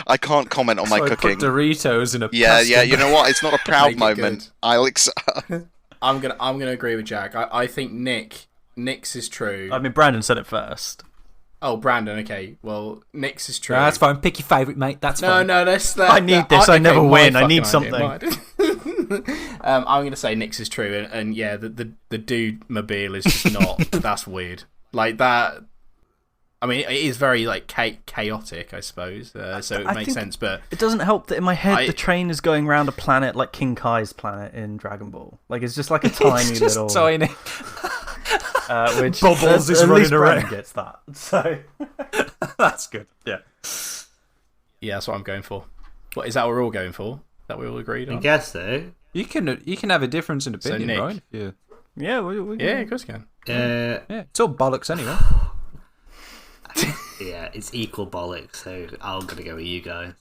I can't comment on my cooking. Put Doritos in a yeah. pasta You know what? It's not a proud moment. I'm gonna agree with Jack. I think Nick's is true. I mean, Brandon said it first. Oh, Brandon. Okay. Well, Nick's is true. No, that's fine. Pick your favourite, mate. That's fine. No. I need this. I never win. I need something. I'm going to say Nick's is true, and yeah, the dude mobile is just not. That's weird. Like that. I mean, it is very like chaotic, I suppose. So it makes sense, but it doesn't help that in my head the train is going around a planet like King Kai's planet in Dragon Ball. Like it's just like a tiny little. Tiny. Which Bubbles is running around. Gets that, so that's good. Yeah, that's what I'm going for. What is that? We're all going for? That we all agreed on? I guess so. You can have a difference in opinion, Nick, right? Yeah, yeah, of course you can. Yeah, it's all bollocks anyway. Yeah, it's equal bollocks. So I'm gonna go with you guys.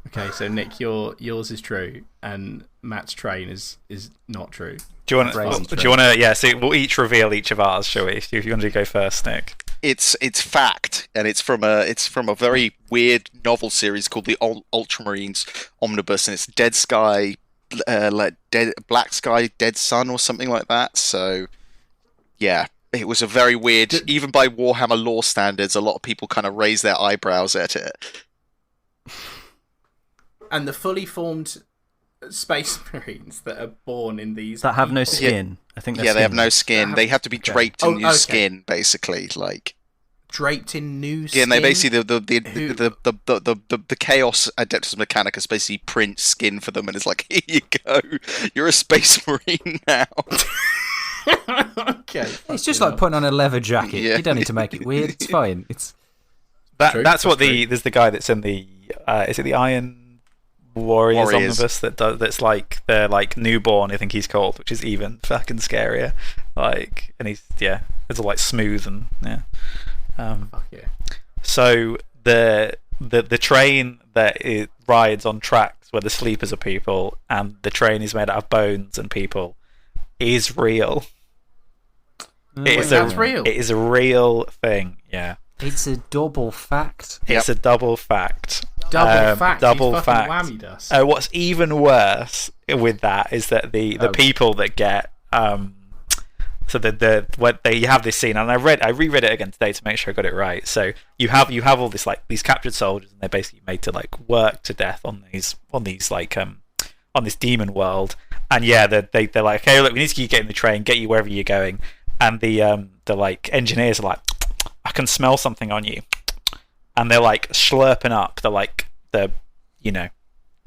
Okay, so Nick, yours is true, and Matt's train is not true. Do you want to? Yeah, so we'll each reveal each of ours, shall we? If you want to go first, Nick. It's fact, and it's from a very weird novel series called the Ultramarines Omnibus, and it's Dead Sky, Black Sky, Dead Sun, or something like that. So, yeah, it was a very weird. Even by Warhammer lore standards, a lot of people kind of raise their eyebrows at it. And the fully formed Space Marines that are born in these that have no skin. I think. Yeah, they have no skin. They have to be draped in new skin, basically, like draped in new skin. Yeah, and they basically the Chaos Adeptus Mechanicus basically print skin for them, and it's like, here you go, you're a Space Marine now. Okay, it's just like putting on a leather jacket. Yeah. You don't need to make it weird. It's fine. It's that's what there's the guy that's in the is it the Iron Warriors Omnibus that's like they're like newborn, I think he's called, which is even fucking scarier. Like, and he's it's all like smooth and fuck yeah. So the train that it rides on tracks where the sleepers are people, and the train is made out of bones and people, is real. That's real. It is a real thing. Yeah. It's a double fact. It's a double fact. Double fact. Double He's fact. Whammied us. What's even worse with that is that the people that get so you have this scene, and I reread it again today to make sure I got it right. So you have all this like these captured soldiers, and they're basically made to like work to death on these like on this demon world. And yeah, they're like, okay, look, we need to keep getting the train, get you wherever you're going. And the like engineers are like, I can smell something on you, and they're like slurping up the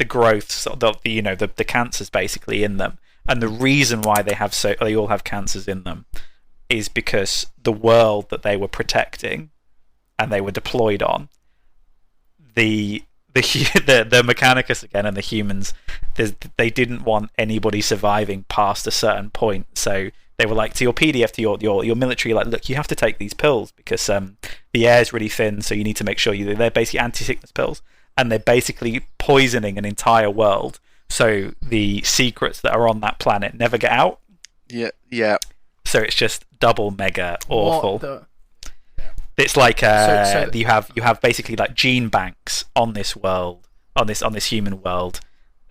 growths, the cancers basically in them. And the reason why they all have cancers in them is because the world that they were protecting and they were deployed on, the Mechanicus again and the humans, they didn't want anybody surviving past a certain point. So they were like, to your PDF, to your military, like, look, you have to take these pills because the air is really thin, so you need to make sure they're basically anti-sickness pills, and they're basically poisoning an entire world. So the secrets that are on that planet never get out. Yeah. So it's just double mega awful. It's like you have basically like gene banks on this world, on this human world,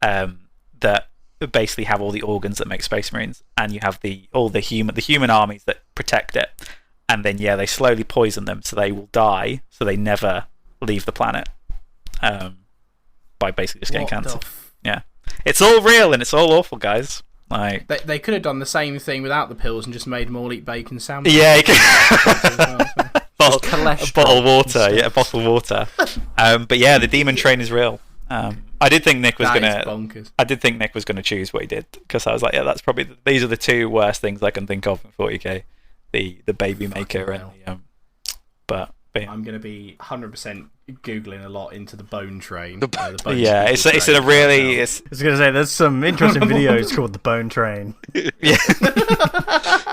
that basically have all the organs that make Space Marines, and you have the human armies that protect it, and then they slowly poison them so they will die, so they never leave the planet, by basically just getting cancer. Yeah, it's all real and it's all awful, guys. Like they could have done the same thing without the pills and just made them all eat bacon sandwiches. Yeah, bottled water, bottled water. But yeah, the demon train is real. I did think Nick was gonna choose what he did, because I was like, yeah, that's probably these are the two worst things I can think of in 40k, the baby maker and the but yeah. I'm gonna be 100% googling a lot into the bone train. Yeah, it's in a really. I was gonna say there's some interesting videos called the Bone Train. Yeah.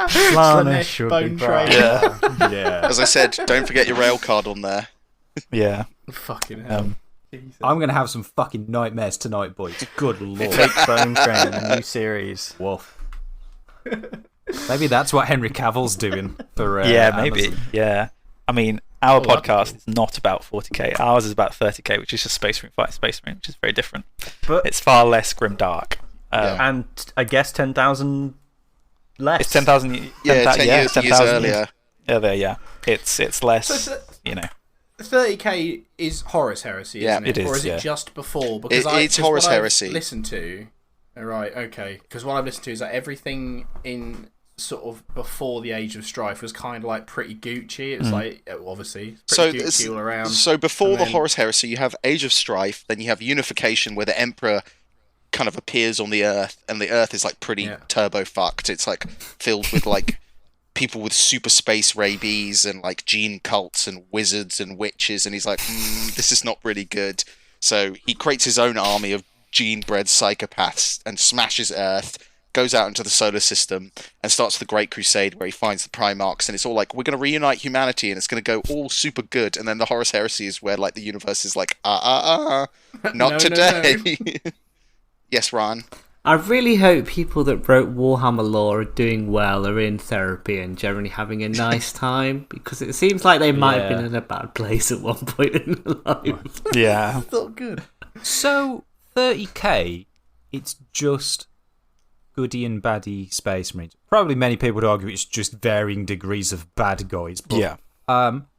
Slaanesh would Bone be proud. Train. Yeah. As I said, don't forget your rail card on there. Yeah. Fucking hell. Jesus. I'm going to have some fucking nightmares tonight, boys. Good lord. Take Bone Train, a new series. Woof. Maybe that's what Henry Cavill's doing for Yeah, maybe. Amazon. Yeah. I mean, our that'd be podcast is not about 40k. Ours is about 30k, which is just Space Marine fight Space Marine, which is very different. But It's far less grimdark. and I guess 10,000 less. It's 10,000. Yeah, 10 years 10,000 earlier. Yeah. It's less. So 30k is Horus Heresy, Yeah, isn't it? it is, Or is yeah. it just before? Because It's Horus Heresy. Listened to, right? Okay, because what I've listened to is that everything in sort of before the Age of Strife was kind of like pretty Gucci. It was like obviously pretty Gucci all around. So before And the then- Horus Heresy, you have Age of Strife, then you have Unification, where the Emperor kind of appears on the Earth, and the Earth is like pretty turbo fucked. It's like filled with like people with super space rabies and like gene cults and wizards and witches, and he's like, this is not really good. So he creates his own army of gene-bred psychopaths and smashes Earth, goes out into the solar system, and starts the Great Crusade, where he finds the Primarchs, and it's all like, we're going to reunite humanity, and it's going to go all super good. And then the Horus Heresy is where like the universe is like, not No, today. Yes, Ron. I really hope people that wrote Warhammer lore are doing well, are in therapy, and generally having a nice time, because it seems like they might have been in a bad place at one point in their life. yeah. not good. So 30k, it's just goody and baddie Space Marines. Probably many people would argue it's just varying degrees of bad guys. But, Yeah.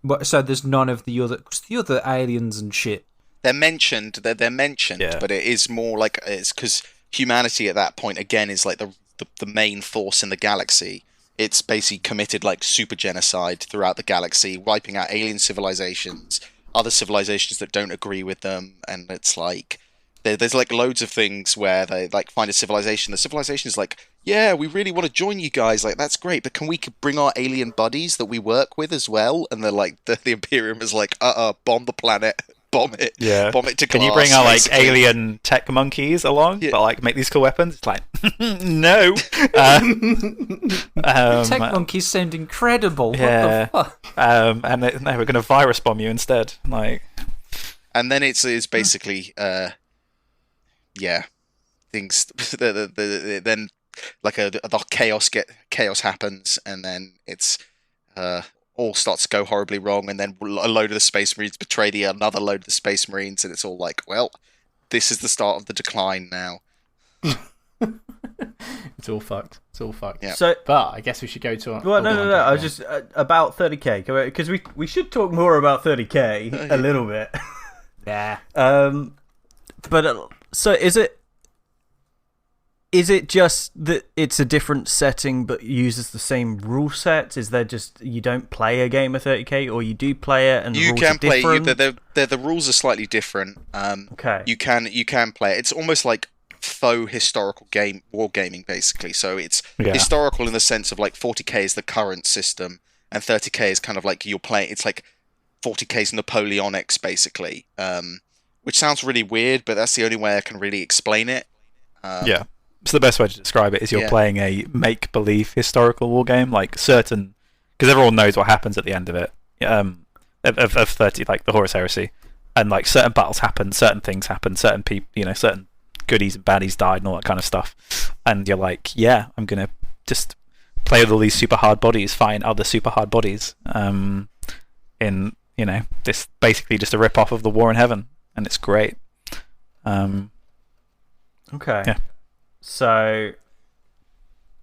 But so there's none of the other aliens and shit. They're mentioned, Yeah. but it is more like, it's because humanity at that point, again, is like the main force in the galaxy. It's basically committed like super genocide throughout the galaxy, wiping out alien civilizations, other civilizations that don't agree with them, and it's like there's like loads of things where they like find a civilization. The civilization is like, yeah, we really want to join you guys, like that's great, but can we bring our alien buddies that we work with as well? And they're like, the Imperium is like, bomb the planet. Bomb it. Yeah. Bomb it to Can you glass, bring our like basically. alien tech monkeys along, Yeah. but like make these cool weapons? It's like, no. Tech monkeys sound incredible. Yeah. What the fuck? And no, we're going to virus bomb you instead. Like, And then it's basically, things. Then like the chaos happens, and then it's all starts to go horribly wrong, and then a load of the Space Marines betray another load of the Space Marines, and it's all like, well, this is the start of the decline now. It's all fucked. Yeah. So, But I guess we should go to. well, no. I was just about 30k, because we should talk more about 30k a little bit. Yeah. But so is it just that it's a different setting but uses the same rule sets? Is there just you don't play a game of 30k, or you do play it and the You rules can are play. different? The rules are slightly different. Okay. You can play it. It's almost like faux historical wargaming, basically. So it's historical in the sense of like 40k is the current system, and 30k is kind of like you're playing. It's like 40k's Napoleonics, basically. Which sounds really weird, but that's the only way I can really explain it. yeah. So the best way to describe it is you're playing a make-believe historical war game, like certain, because everyone knows what happens at the end of it, of 30, like the Horus Heresy, and like certain battles happen, certain things happen, certain people, certain goodies and baddies died and all that kind of stuff, and you're like, yeah, I'm gonna just play with all these super hard bodies, find other super hard bodies, in this basically just a rip off of the War in Heaven, and it's great. Okay. Yeah. So,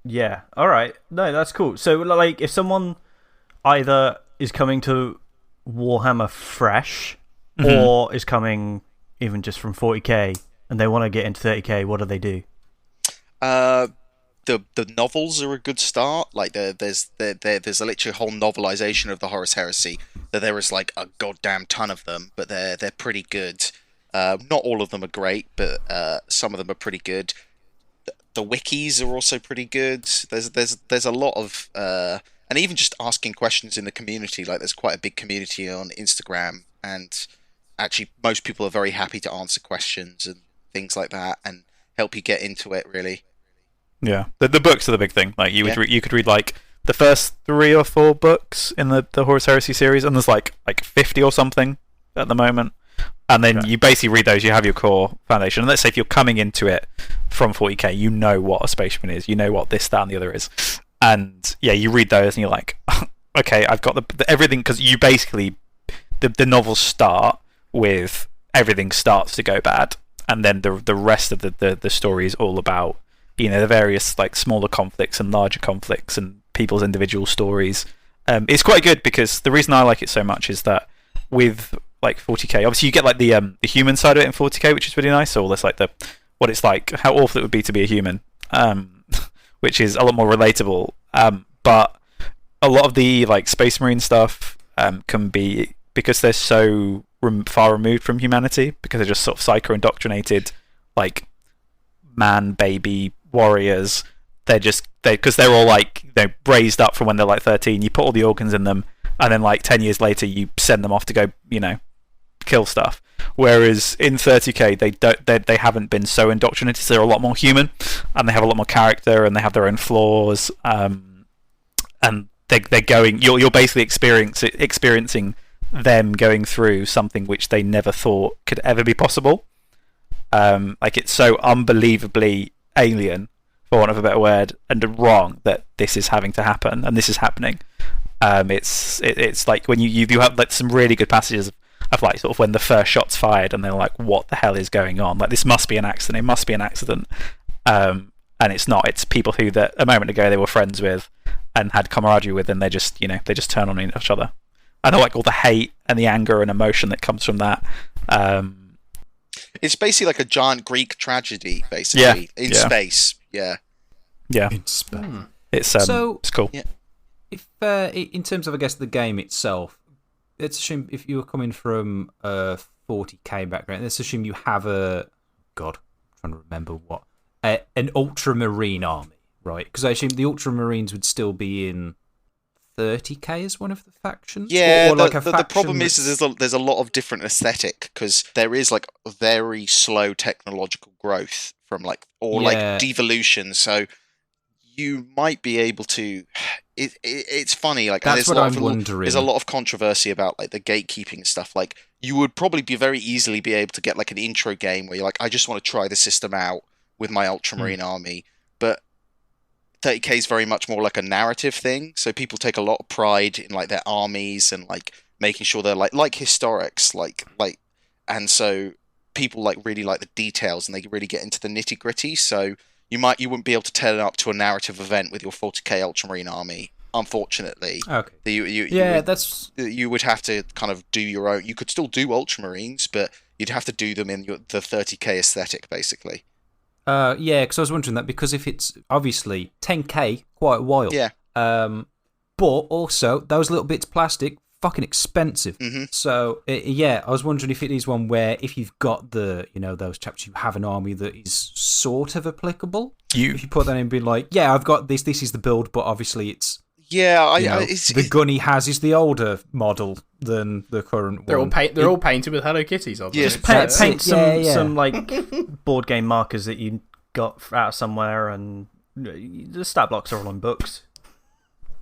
yeah. All right. No, that's cool. So, like, if someone either is coming to Warhammer fresh or is coming even just from 40k and they want to get into 30k, what do they do? The novels are a good start. Like there's literally a whole novelization of the Horus Heresy. There is like a goddamn ton of them, but they're pretty good. Not all of them are great, but some of them are pretty good. The wikis are also pretty good. There's a lot of and even just asking questions in the community. Like there's quite a big community on Instagram, and actually most people are very happy to answer questions and things like that and help you get into it, really. Yeah, the books are the big thing. Like you could read like the first 3 or 4 books in the Horus Heresy series, and there's like 50 or something at the moment. And then you basically read those, you have your core foundation. And let's say if you're coming into it from 40k, you know what a space marine is, you know what this, that, and the other is. And yeah, you read those and you're like, okay, I've got the everything, because you basically, the novels start with everything starts to go bad. And then the rest of the story is all about, the various like smaller conflicts and larger conflicts and people's individual stories. It's quite good because the reason I like it so much is that with like 40k, obviously you get like the human side of it in 40k, which is really nice. So all this like what it's like, how awful it would be to be a human, which is a lot more relatable. But a lot of the like Space Marine stuff can be, because they're so far removed from humanity, because they're just sort of psycho-indoctrinated, like man baby warriors. Because they're all like raised up from when they're like 13. You put all the organs in them, and then like 10 years later you send them off to go kill stuff. Whereas in 30k they haven't been so indoctrinated, so they're a lot more human, and they have a lot more character, and they have their own flaws, and they're going, you're basically experiencing them going through something which they never thought could ever be possible. Like it's so unbelievably alien, for want of a better word, and wrong that this is having to happen, and this is happening. It's like when you have like some really good passages of like sort of when the first shot's fired and they're like, what the hell is going on? Like, this must be an accident. It must be an accident. And it's not. It's people who that a moment ago they were friends with and had camaraderie with, and they just turn on each other. I know, like all the hate and the anger and emotion that comes from that. It's basically like a giant Greek tragedy, basically, in space. Yeah. In space. It's cool. Yeah. If in terms of, I guess, the game itself, let's assume if you were coming from a 40k background, let's assume you have I'm trying to remember what, an ultramarine army, right? Because I assume the ultramarines would still be in 30k as one of the factions. Yeah, or like the problem is there's a lot of different aesthetic, because there is like a very slow technological growth from like devolution. So you might be able to. It's funny, like that's what I'm wondering. There's a lot of controversy about like the gatekeeping stuff. Like you would probably very easily be able to get like an intro game where you're like, I just want to try the system out with my Ultramarine army. But 30k is very much more like a narrative thing. So people take a lot of pride in like their armies and like making sure they're like historics, like, and so people like really like the details and they really get into the nitty gritty. So you wouldn't be able to turn up to a narrative event with your 40k Ultramarine army, unfortunately. Okay. You would have to kind of do your own. You could still do Ultramarines, but you'd have to do them in the 30k aesthetic, basically. Yeah, because I was wondering that, because if it's obviously 10k, quite a while. Yeah. But also those little bits of plastic, fucking expensive. Mm-hmm. So I was wondering if it is one where if you've got the those chapters, you have an army that is sort of applicable. If you put that in and be like, yeah, I've got this. This is the build, but obviously it's the gun he has is the older model than the current one. They're all painted with Hello Kitties. Obviously. Just paint some like board game markers that you got out somewhere, and the stat blocks are all on books.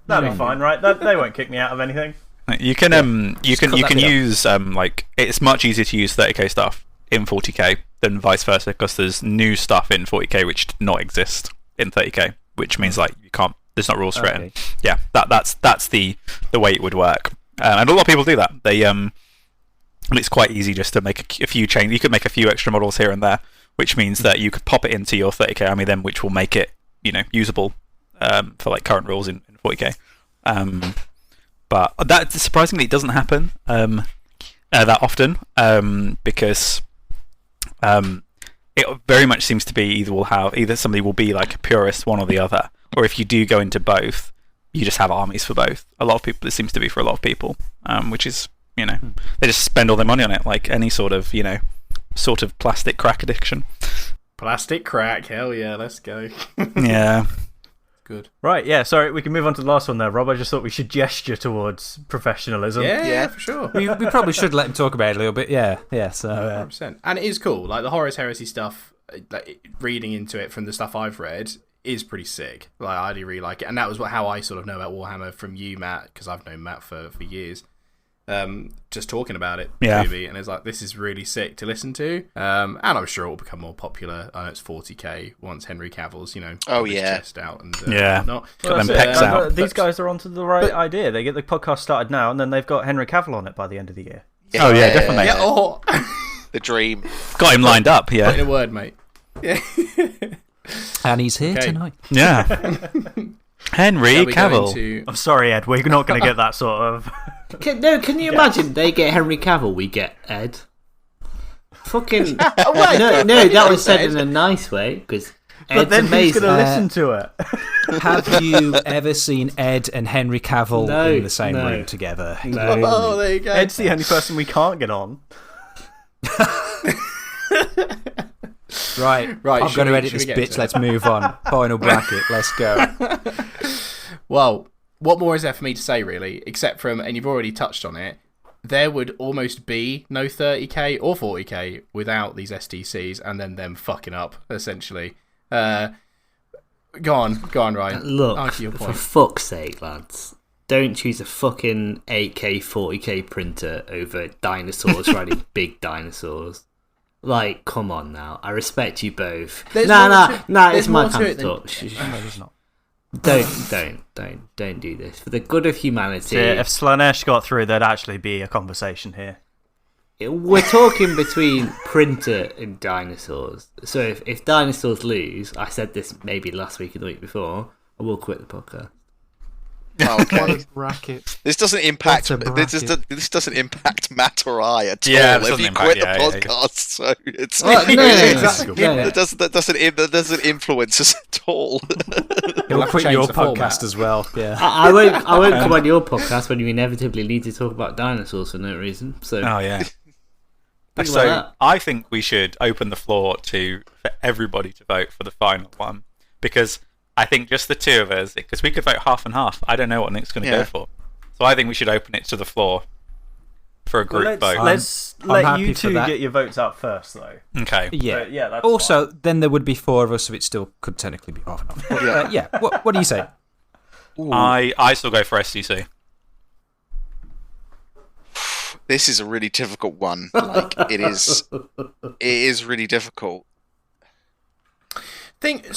That'll be fine, right? They won't kick me out of anything. You can use like, it's much easier to use 30k stuff in 40k than vice versa, because there's new stuff in 40k which did not exist in 30k, which means like you can't. There's not rules for it. Yeah, that's the way it would work, and a lot of people do that. They and it's quite easy just to make a few changes. You could make a few extra models here and there, which means that you could pop it into your 30k army then, which will make it usable for like current rules in 40k. But that surprisingly it doesn't happen that often, because it very much seems to be either somebody will be like a purist, one or the other, or if you do go into both, you just have armies for both. A lot of people, it seems to be for a lot of people, which is they just spend all their money on it, like any sort of plastic crack addiction. Plastic crack, hell yeah, let's go. Yeah. Good. Right, yeah, sorry, we can move on to the last one there, Rob. I just thought we should gesture towards professionalism. Yeah, for sure. we probably should let him talk about it a little bit. Yeah. So 100%. And it is cool. Like, the Horus Heresy stuff, like, reading into it from the stuff I've read, is pretty sick. Like, I do really like it. And that was how I sort of know about Warhammer from you, Matt, because I've known Matt for years. Just talking about it, maybe, and it's like, this is really sick to listen to. And I'm sure it will become more popular. I know it's 40k once Henry Cavill's, got his chest out and whatnot. Got them pecs out. These guys are onto the right idea. They get the podcast started now, and then they've got Henry Cavill on it by the end of the year. Yeah. Oh yeah, definitely. Yeah, the dream. Got him lined up. Yeah. Put in a word, mate. Yeah. And he's here Okay. tonight. Yeah. Henry Shall we go Cavill. into- I'm sorry, Ed. We're not going to get that sort of. Can you imagine? They get Henry Cavill, we get Ed. Fucking no, that was said in a nice way because But Ed's then who's amazing. going to listen to it? Have you ever seen Ed and Henry Cavill No, in the same no. room together? No. Oh, there you go. Ed's the only person we can't get on. Right. Right, I'm should going to we- edit should this we get bit. to it? Let's move on. Final bracket. Let's go. Well, what more is there for me to say, really? Except from, and you've already touched on it, there would almost be no 30k or 40k without these STCs and then them fucking up, essentially. Go on, Ryan. Look, Argue your for point. fuck's sake, lads. Don't choose a fucking 8K, 40K printer over dinosaurs riding big dinosaurs. Like, come on now. I respect you both. There's Nah, more to- it's my there's more time to to it than- talk. No, there's not. Don't do this. For the good of humanity. So if Slanesh got through, there'd actually be a conversation here. We're talking between printer and dinosaurs. So if dinosaurs lose, I said this maybe last week or the week before, I will quit the podcast. Okay. Bracket. This doesn't impact. What's a This doesn't impact Matt or I at Yeah, all. it If doesn't you impact- quit the yeah, yeah, podcast, so it's Well, no, that doesn't influence us at all. He'll have to quit change your the podcast format. as well. Yeah. I won't come on your podcast when you inevitably need to talk about dinosaurs for no reason. So Oh yeah. think about So that. I think we should open the floor for everybody to vote for the final one, because I think just the two of us, because we could vote half and half. I don't know what Nick's going to Yeah. go for, so I think we should open it to the floor for a group vote. Let's I'm let happy you for two that. get your votes out first, though. Okay. Yeah. Yeah, that's Also, then there would be four of us, so it still could technically be half and half. But, yeah. What do you say? I still go for STC. This is a really difficult one. Like it is really difficult. But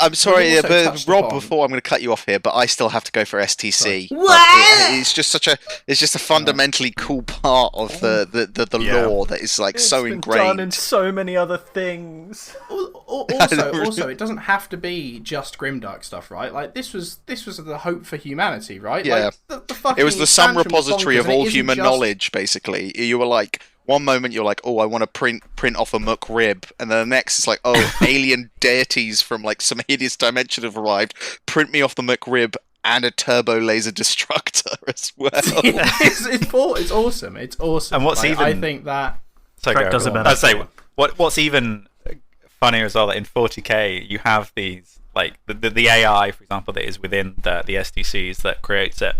I'm sorry, but Rob. Upon, Before I'm going to cut you off here, but I still have to go for STC. What? Like, it's just a fundamentally cool part of the Yeah. lore that is like so done ingrained. in so many other things. Also, it doesn't have to be just grimdark stuff, right? Like this was the hope for humanity, right? Yeah. Like, the fucking It was the sum expansion was repository bonkers, of and it all isn't human just- knowledge. Basically, you were like, one moment you're like, oh, I want to print off a muck rib, and then the next it's like, oh, alien deities from like some hideous dimension have arrived. Print me off the muck rib and a turbo laser destructor as well. it's awesome. It's awesome. And what's Like, even- I think that So Trek go, does go it on. better. I'd say what's even funnier as well, that in 40k you have these, like the AI, for example, that is within the SDCs that creates it,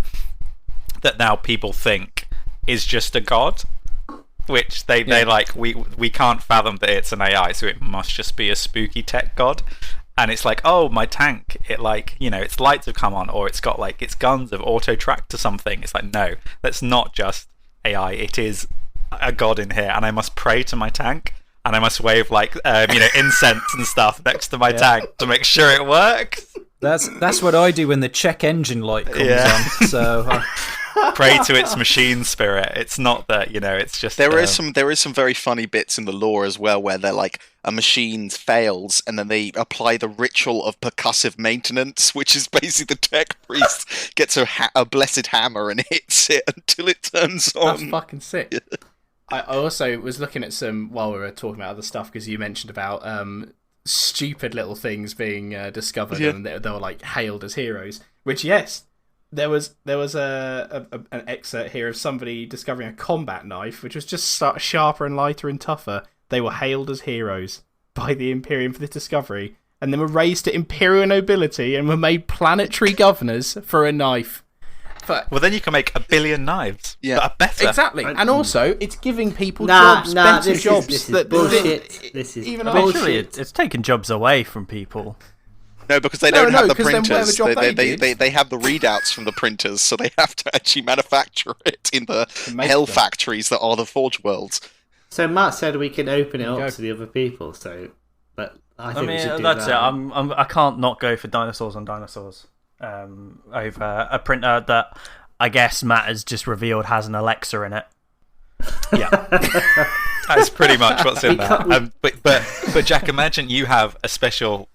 that now people think is just a god, which they like, we can't fathom that it's an AI, so it must just be a spooky tech god. And it's like, oh, my tank, it like, its lights have come on, or it's got like its guns have auto-tracked to something. It's like, no, that's not just AI, it is a god in here, and I must pray to my tank, and I must wave like incense and stuff next to my tank to make sure it works. That's what I do when the check engine light comes on. So Pray to its machine spirit. It's not that, it's just There is some very funny bits in the lore as well, where they're like, a machine fails and then they apply the ritual of percussive maintenance, which is basically the tech priest gets a blessed hammer and hits it until it turns on. that's fucking sick. I also was looking at some while we were talking about other stuff, because you mentioned about stupid little things being discovered, and they were like hailed as heroes. Which, yes, there was an excerpt here of somebody discovering a combat knife, which was just sharper and lighter and tougher. They were hailed as heroes by the Imperium for this discovery, and then were raised to imperial nobility and were made planetary governors for a knife. Well, then you can make 1 billion knives that are better. Exactly. And also, it's giving people jobs, better jobs. This is bullshit. This is even bullshit. Actually, it's taking jobs away from people. No, because they don't have the 'cause then whatever printers. job They have the readouts from the printers, so they have to actually manufacture it in the hell factories that are the Forge Worlds. So Matt said we can open it up to the other people. So, but I think we should do that's that. it. I can't not go for dinosaurs on dinosaurs over a printer that I guess Matt has just revealed has an Alexa in it. Yeah, that's pretty much what's in there. But Jack, imagine you have a special.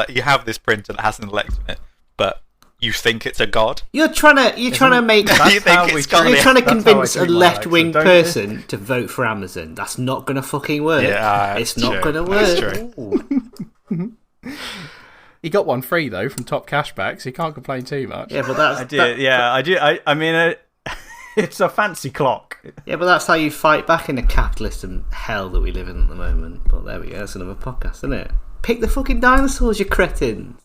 You have this printer that has an Alexa in it, but you think it's a god. You're trying to make. You think it's You're trying to convince a treat my left-wing Alexa, don't person to vote for Amazon. That's not going to fucking work. Yeah, it's true. not going to work. That's true. He got one free, though, from Top Cashback, so he can't complain too much. Yeah, but that's I do. I mean, it's a fancy clock. yeah, but that's how you fight back in the capitalism hell that we live in at the moment. But there we go. That's another podcast, isn't it? Pick the fucking dinosaurs, you cretins.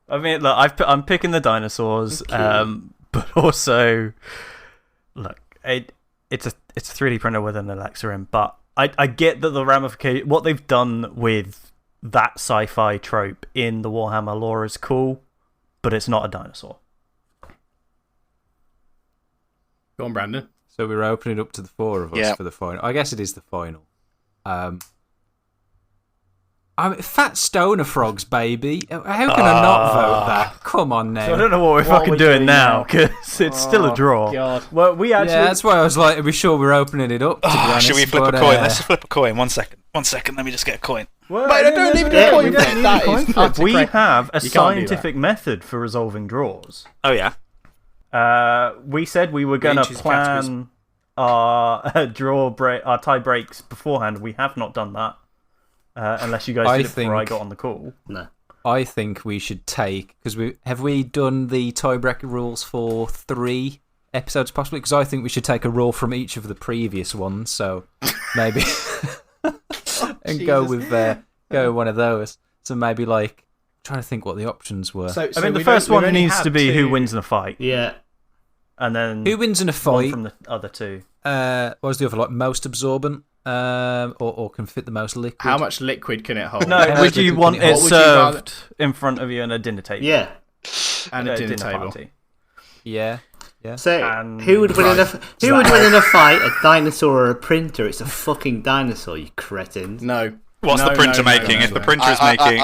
I mean, look, I'm picking the dinosaurs, but also, look, it's a 3D printer with an Alexa in, but I get that the ramification, what they've done with that sci-fi trope in the Warhammer lore is cool, but it's not a dinosaur. Go on, Brandon. So we're opening it up to the four of us for the final. I guess it is the final. I mean, fat stoner frogs, baby. How can I not vote that? Come on now. So I don't know what we're fucking doing now, because it's still a draw. God. Well, we actually... Yeah, that's why I was like, are we sure we're opening it up? To be honest, Should we flip a coin? Let's flip a coin. 1 second. 1 second. Let me just get a coin. Well, Wait, I don't need a coin flip. That is utter we crap. have a You can't do scientific method for resolving draws. Oh, yeah. We said we were going to choose plan our tie breaks beforehand. We have not done that. Unless you guys did it before I got on the call. No. I think we should take, because we done the tiebreaker rules for 3 episodes possibly, because I think we should take a rule from each of the previous ones, so maybe and go with one of those. So maybe like trying to think what the options were. So I mean, the first one needs to be who wins in a fight. Yeah. And then who wins in a one fight from the other two. What was the other, like most absorbent? Or can fit the most liquid. How much liquid can it hold? No, would you want it served in front of you on a dinner table? Yeah. And a dinner table. party. Yeah. So And who would win in a fight? A dinosaur or a printer? It's a fucking dinosaur, you cretins. No. What's the printer making? If the printer is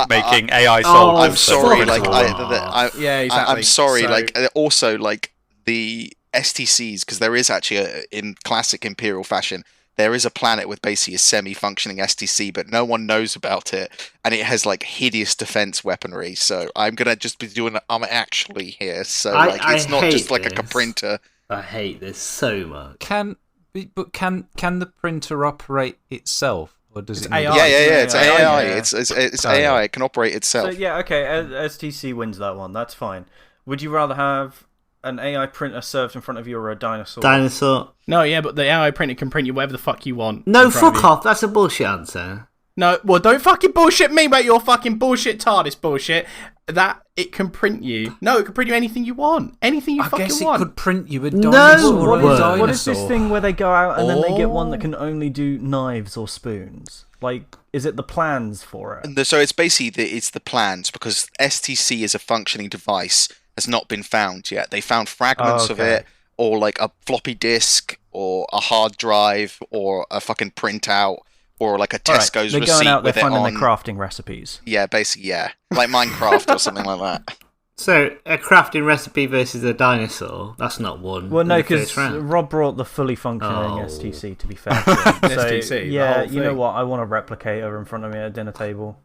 making AI Oh, solves, I'm sorry, fuck like off. Yeah, exactly. I'm sorry, So- like also like the STCs, because there is actually in classic Imperial fashion, there is a planet with basically a semi-functioning STC, but no one knows about it, and it has like hideous defense weaponry. So I'm gonna just be doing I'm actually here. So like it's not just like a printer. I hate this so much. Can the printer operate itself, or does it? AI. need- Yeah. It's AI. yeah. It's AI. It can operate So, itself. yeah, okay, STC wins that one. That's fine. Would you rather have an AI printer served in front of you or a dinosaur? Dinosaur. No, yeah, but the AI printer can print you whatever the fuck you want. No, in front of fuck you. off. That's a bullshit answer. No, well, don't fucking bullshit me about your fucking bullshit TARDIS bullshit. That it can print you. No, it can print you anything you want. Anything you I fucking guess want. it could print you a No dinosaur. or a word. What is this dinosaur. thing where they go out and then they get one that Oh. can only do knives or spoons? Like, is it the plans for it? So it's basically it's the plans, because STC as a functioning device has not been found yet. They found fragments of Okay. it, or like a floppy disk, or a hard drive, or a fucking printout, or like a All right, Tesco's they're receipt going out, they're with it finding on. their crafting recipes. Yeah, basically, yeah, like Minecraft or something like that. So a crafting recipe versus a dinosaur. That's not one. Well, no, in the because first round. Rob brought the fully functioning Oh. STC, to be fair. To him. So, STC, the yeah, whole you know thing. what? I want a replicator in front of me at a dinner table.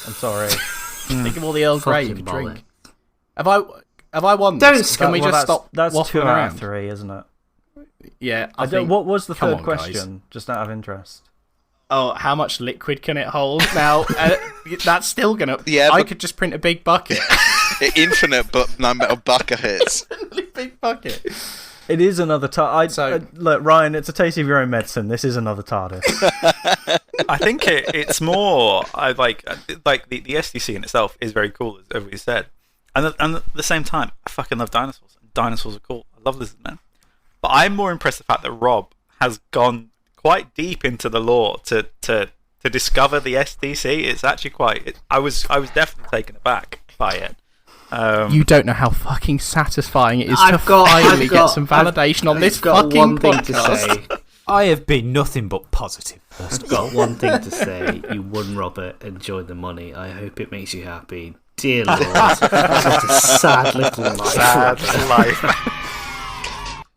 I'm sorry. Think of all the Earl Grey you Fucking could drink. bollocks. Have I won Don't this? Can we Well, just that's, stop That's waffling 2 out around? of 3, isn't it? Yeah, I don't, what was the Come third on, guys. question? Just out of interest. Oh, how much liquid can it hold? Now, that's still gonna... Yeah, I but- could just print a big bucket. Infinite but non-metal bucket hits. Big bucket. It is another TARDIS. Look, Ryan, it's a taste of your own medicine. This is another TARDIS. I think it's more. I like the SDC in itself is very cool, as everybody said, and at the same time, I fucking love dinosaurs. Dinosaurs are cool. I love Lizardmen, but I'm more impressed with the fact that Rob has gone quite deep into the lore to discover the SDC. It's actually quite. I was definitely taken aback by it. You don't know how fucking satisfying it is to finally get some validation on this fucking one thing podcast. to say. I have been nothing but positive. I've got one thing to say. You won, Robert. Enjoy the money. I hope it makes you happy. Dear Lord. What a sad little life. Sad life.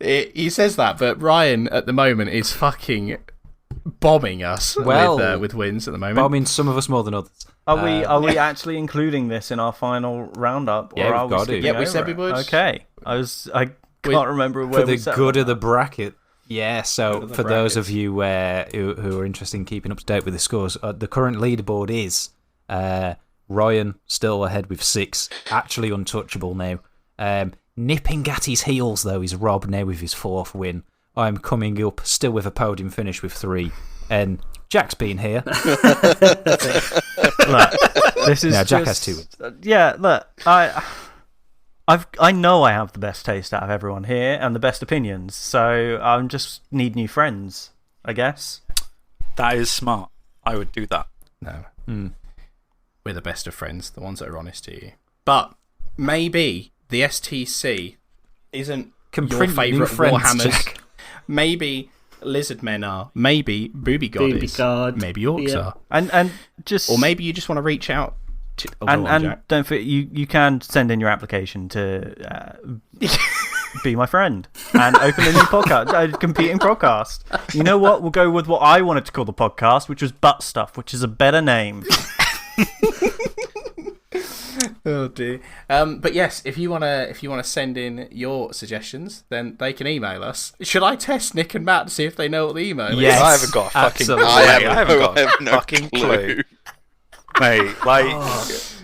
He says that, but Ryan at the moment is fucking bombing us with wins at the moment. Bombing some of us more than others. Are we actually including this in our final roundup? Yeah, or are we've got to. Yeah, we said we would. Okay. I can't remember where for the we set good on of the that. bracket. Yeah, so for those of you who are interested in keeping up to date with the scores, the current leaderboard is Ryan still ahead with 6, actually untouchable now. Nipping at his heels, though, is Rob now with his 4th win. I'm coming up still with a podium finish with 3, and Jack's been here. Look, this is Jack has 2 wins. Yeah, look, I know I have the best taste out of everyone here and the best opinions, so I just need new friends, I guess. That is smart. I would do that. No. We're the best of friends, the ones that are honest to you. But maybe the STC isn't your favourite Warhammers. Jack. Maybe Lizardmen are. Maybe Booby God Booby is. God. Maybe Orcs are. And just... Or maybe you just want to reach out to... And don't forget, you can send in your application to be my friend and open a new podcast, a competing podcast. You know what? We'll go with what I wanted to call the podcast, which was Butt Stuff, which is a better name. Oh dear. But yes, if you wanna send in your suggestions, then they can email us. Should I test Nick and Matt to see if they know what the email is? Yes, I haven't got a fucking clue. absolutely. I haven't got a no fucking clue. Mate,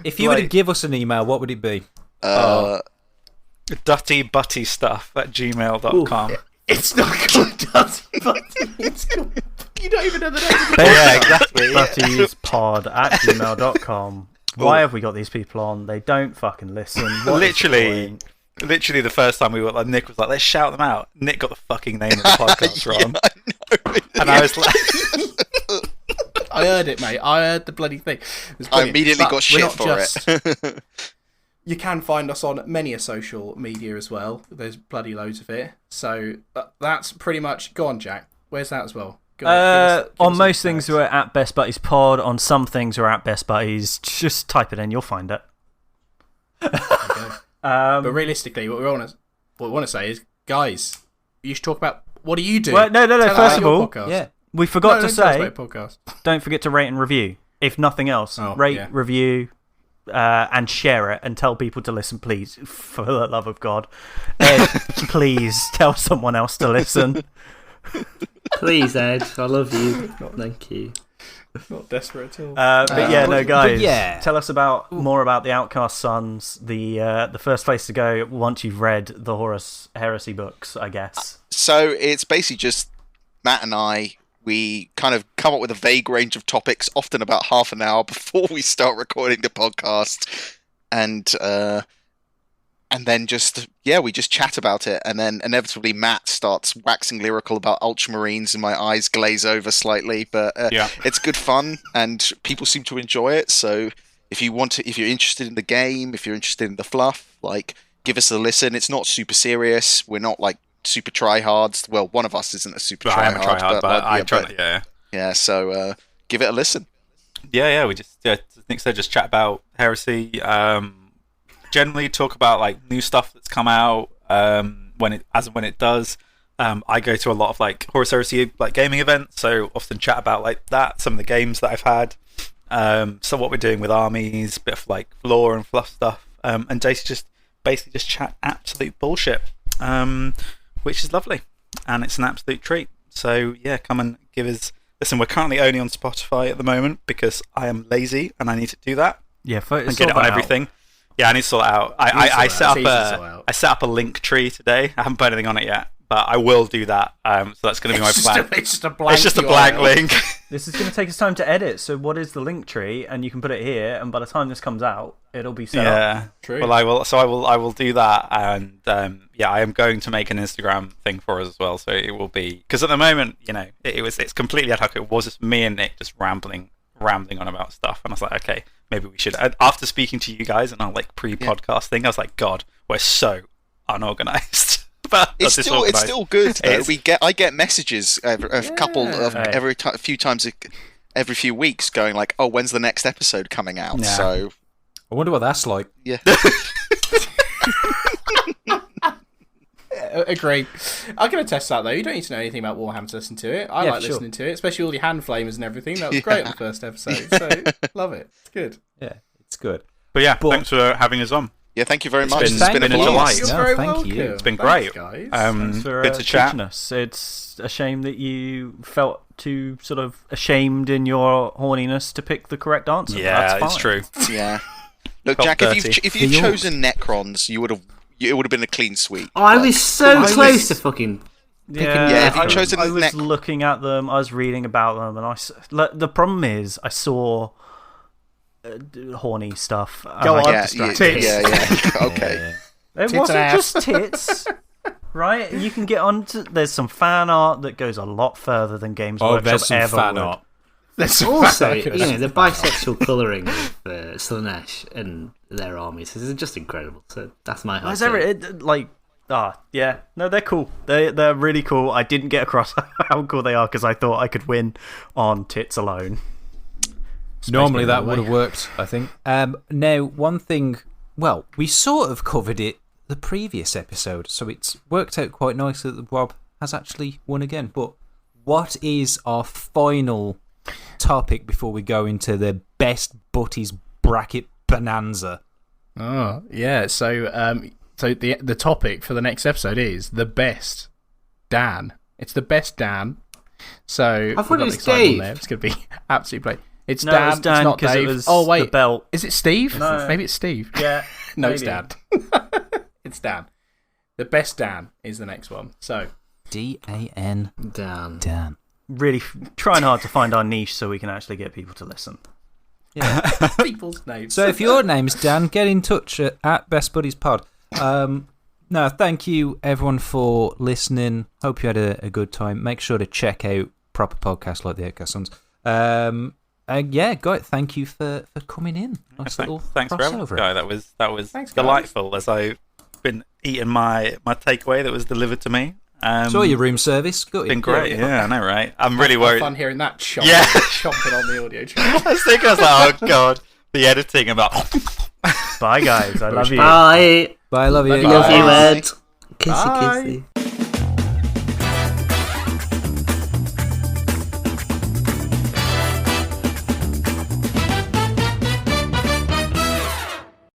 If you were to give us an email, what would it be? duttybuttystuff@gmail.com. It's not called Dutty Butty. It's called... You don't even know the name of the Yeah, exactly. buttieспod@gmail.com. Why have we got these people on? They don't fucking listen. What is the point? Literally the first time we were like, Nick was like, let's shout them out. Nick got the fucking name of the podcast wrong. I know. And I was like... I heard it, mate. I heard the bloody thing. I immediately But got shit for it. You can find us on many a social media as well. There's bloody loads of it. So that's pretty much... Go on, Jack. Where's that as well? Go on, give on us most some things, facts. we're at Best Buddies Pod. On some things, we're at Best Buddies. Just type it in, you'll find it. But realistically, what we want to say is, guys, you should talk about what do you do? Well, no. Tell us First about of your all, podcast. we forgot to don't tell us say, about your podcast. don't forget to rate and review. If nothing else, Oh, rate, yeah. review, and share it, and tell people to listen, please. For the love of God, Ed, please tell someone else to listen. Please, Ed. I love you. Thank you. Not desperate at all. But yeah, no, guys. yeah. Tell us more about the Outcast Sons. The first place to go once you've read the Horus Heresy books, I guess. So it's basically just Matt and I. We kind of come up with a vague range of topics, often about half an hour before we start recording the podcast, and then we just chat about it, and then inevitably Matt starts waxing lyrical about Ultramarines, and my eyes glaze over slightly. But it's good fun, and people seem to enjoy it. So if you're interested in the game, if you're interested in the fluff, like give us a listen. It's not super serious. We're not like super tryhards. Well, one of us isn't a super I am a tryhard, tryhard, but I try. but- Yeah. Yeah, so give it a listen. Yeah. We just, Nick said, just chat about Heresy. Generally talk about like new stuff that's come out when it does. I go to a lot of like Horus Heresy like gaming events, so often chat about like that, some of the games that I've had, so what we're doing with armies, bit of like lore and fluff stuff, and Jason just basically just chat absolute bullshit, which is lovely, and it's an absolute treat. So yeah, come and give us. Listen, we're currently only on Spotify at the moment because I am lazy and I need to do that Yeah, and get it on everything. Yeah, I need to sort it out. I set up a link tree today. I haven't put anything on it yet, but I will do that. So that's going to be my plan. It's just a blank. It's just a blank link. This is going to take us time to edit. So what is the link tree? And you can put it here. And by the time this comes out, it'll be set up. Yeah, True. Well, I will do that, and I am going to make an Instagram thing for us as well. So it will be, because at the moment, it's completely ad hoc. It was just me and Nick just rambling on about stuff, and I was like, okay, maybe we should. After speaking to you guys and our pre-podcast thing, I was like, God, we're so unorganized. But it's still good though. I get messages every few weeks going like, oh, when's the next episode coming out? Yeah. So I wonder what that's like. Yeah. Agree. I'm going to test that though. You don't need to know anything about Warhammer to listen to it. I like listening to it, especially all the hand flamers and everything. That was great on the first episode. So love it. It's good. Yeah, it's good. But thanks for having us on. Yeah, thank you very much. It's been a delight. You're very thank welcome. you. It's been great. Guys. Thanks for good to chat. teaching us. It's a shame that you felt too sort of ashamed in your horniness to pick the correct answer. Yeah, That's it's fine. true. Yeah. Look, Felt Jack, dirty. if you'd chosen Necrons, it would have been a clean sweep. Oh, I was so close to fucking. Yeah, if you chosen I was looking at them, I was reading about them, and the problem is I saw horny stuff. Go on. Yeah. Okay. It Tits wasn't and just tits, right? You can get on to. There's some fan art that goes a lot further than Games Workshop there's some ever fan would. art. Also, the bisexual colouring of Slaanesh and their armies is just incredible. So that's my hot take. Yeah, no, they're cool. They're really cool. I didn't get across how cool they are because I thought I could win on tits alone. Normally that would have worked, I think. Now, one thing, well, we sort of covered it the previous episode, so it's worked out quite nicely that Rob has actually won again. But what is our final topic before we go into the best Butties bracket bonanza? Oh, yeah. So the topic for the next episode is the best Dan. It's the best Dan. So I thought it was Dave. Dave. It's going to be absolutely great. It's No, Dan. it was Dan it's not 'cause it Dave. was Oh wait, the belt. Is it Steve? No. Maybe it's Steve. Yeah, No, it's maybe. Dan. It's Dan. The best Dan is the next one. So Dan. Dan. Really trying hard to find our niche so we can actually get people to listen. Yeah. people's names. So if your name's Dan, get in touch at Best Buddies Pod. No, thank you everyone for listening. Hope you had a good time. Make sure to check out proper podcasts like the Outcast Sons. Thank you for coming in. Nice little Thanks for having us, crossover. Guy. That was Thanks, guys. delightful. As I've been eating my takeaway that was delivered to me. Saw your room service. Got Been great. Yeah, I know, right? I'm really worried. Fun hearing that chomp, Yeah. chomping on the audio track. I was thinking, I was like, oh god, the editing about. Bye, guys. I love you. Bye. Bye, love you. Love you, Bye. Ed. Kissy, Bye. kissy.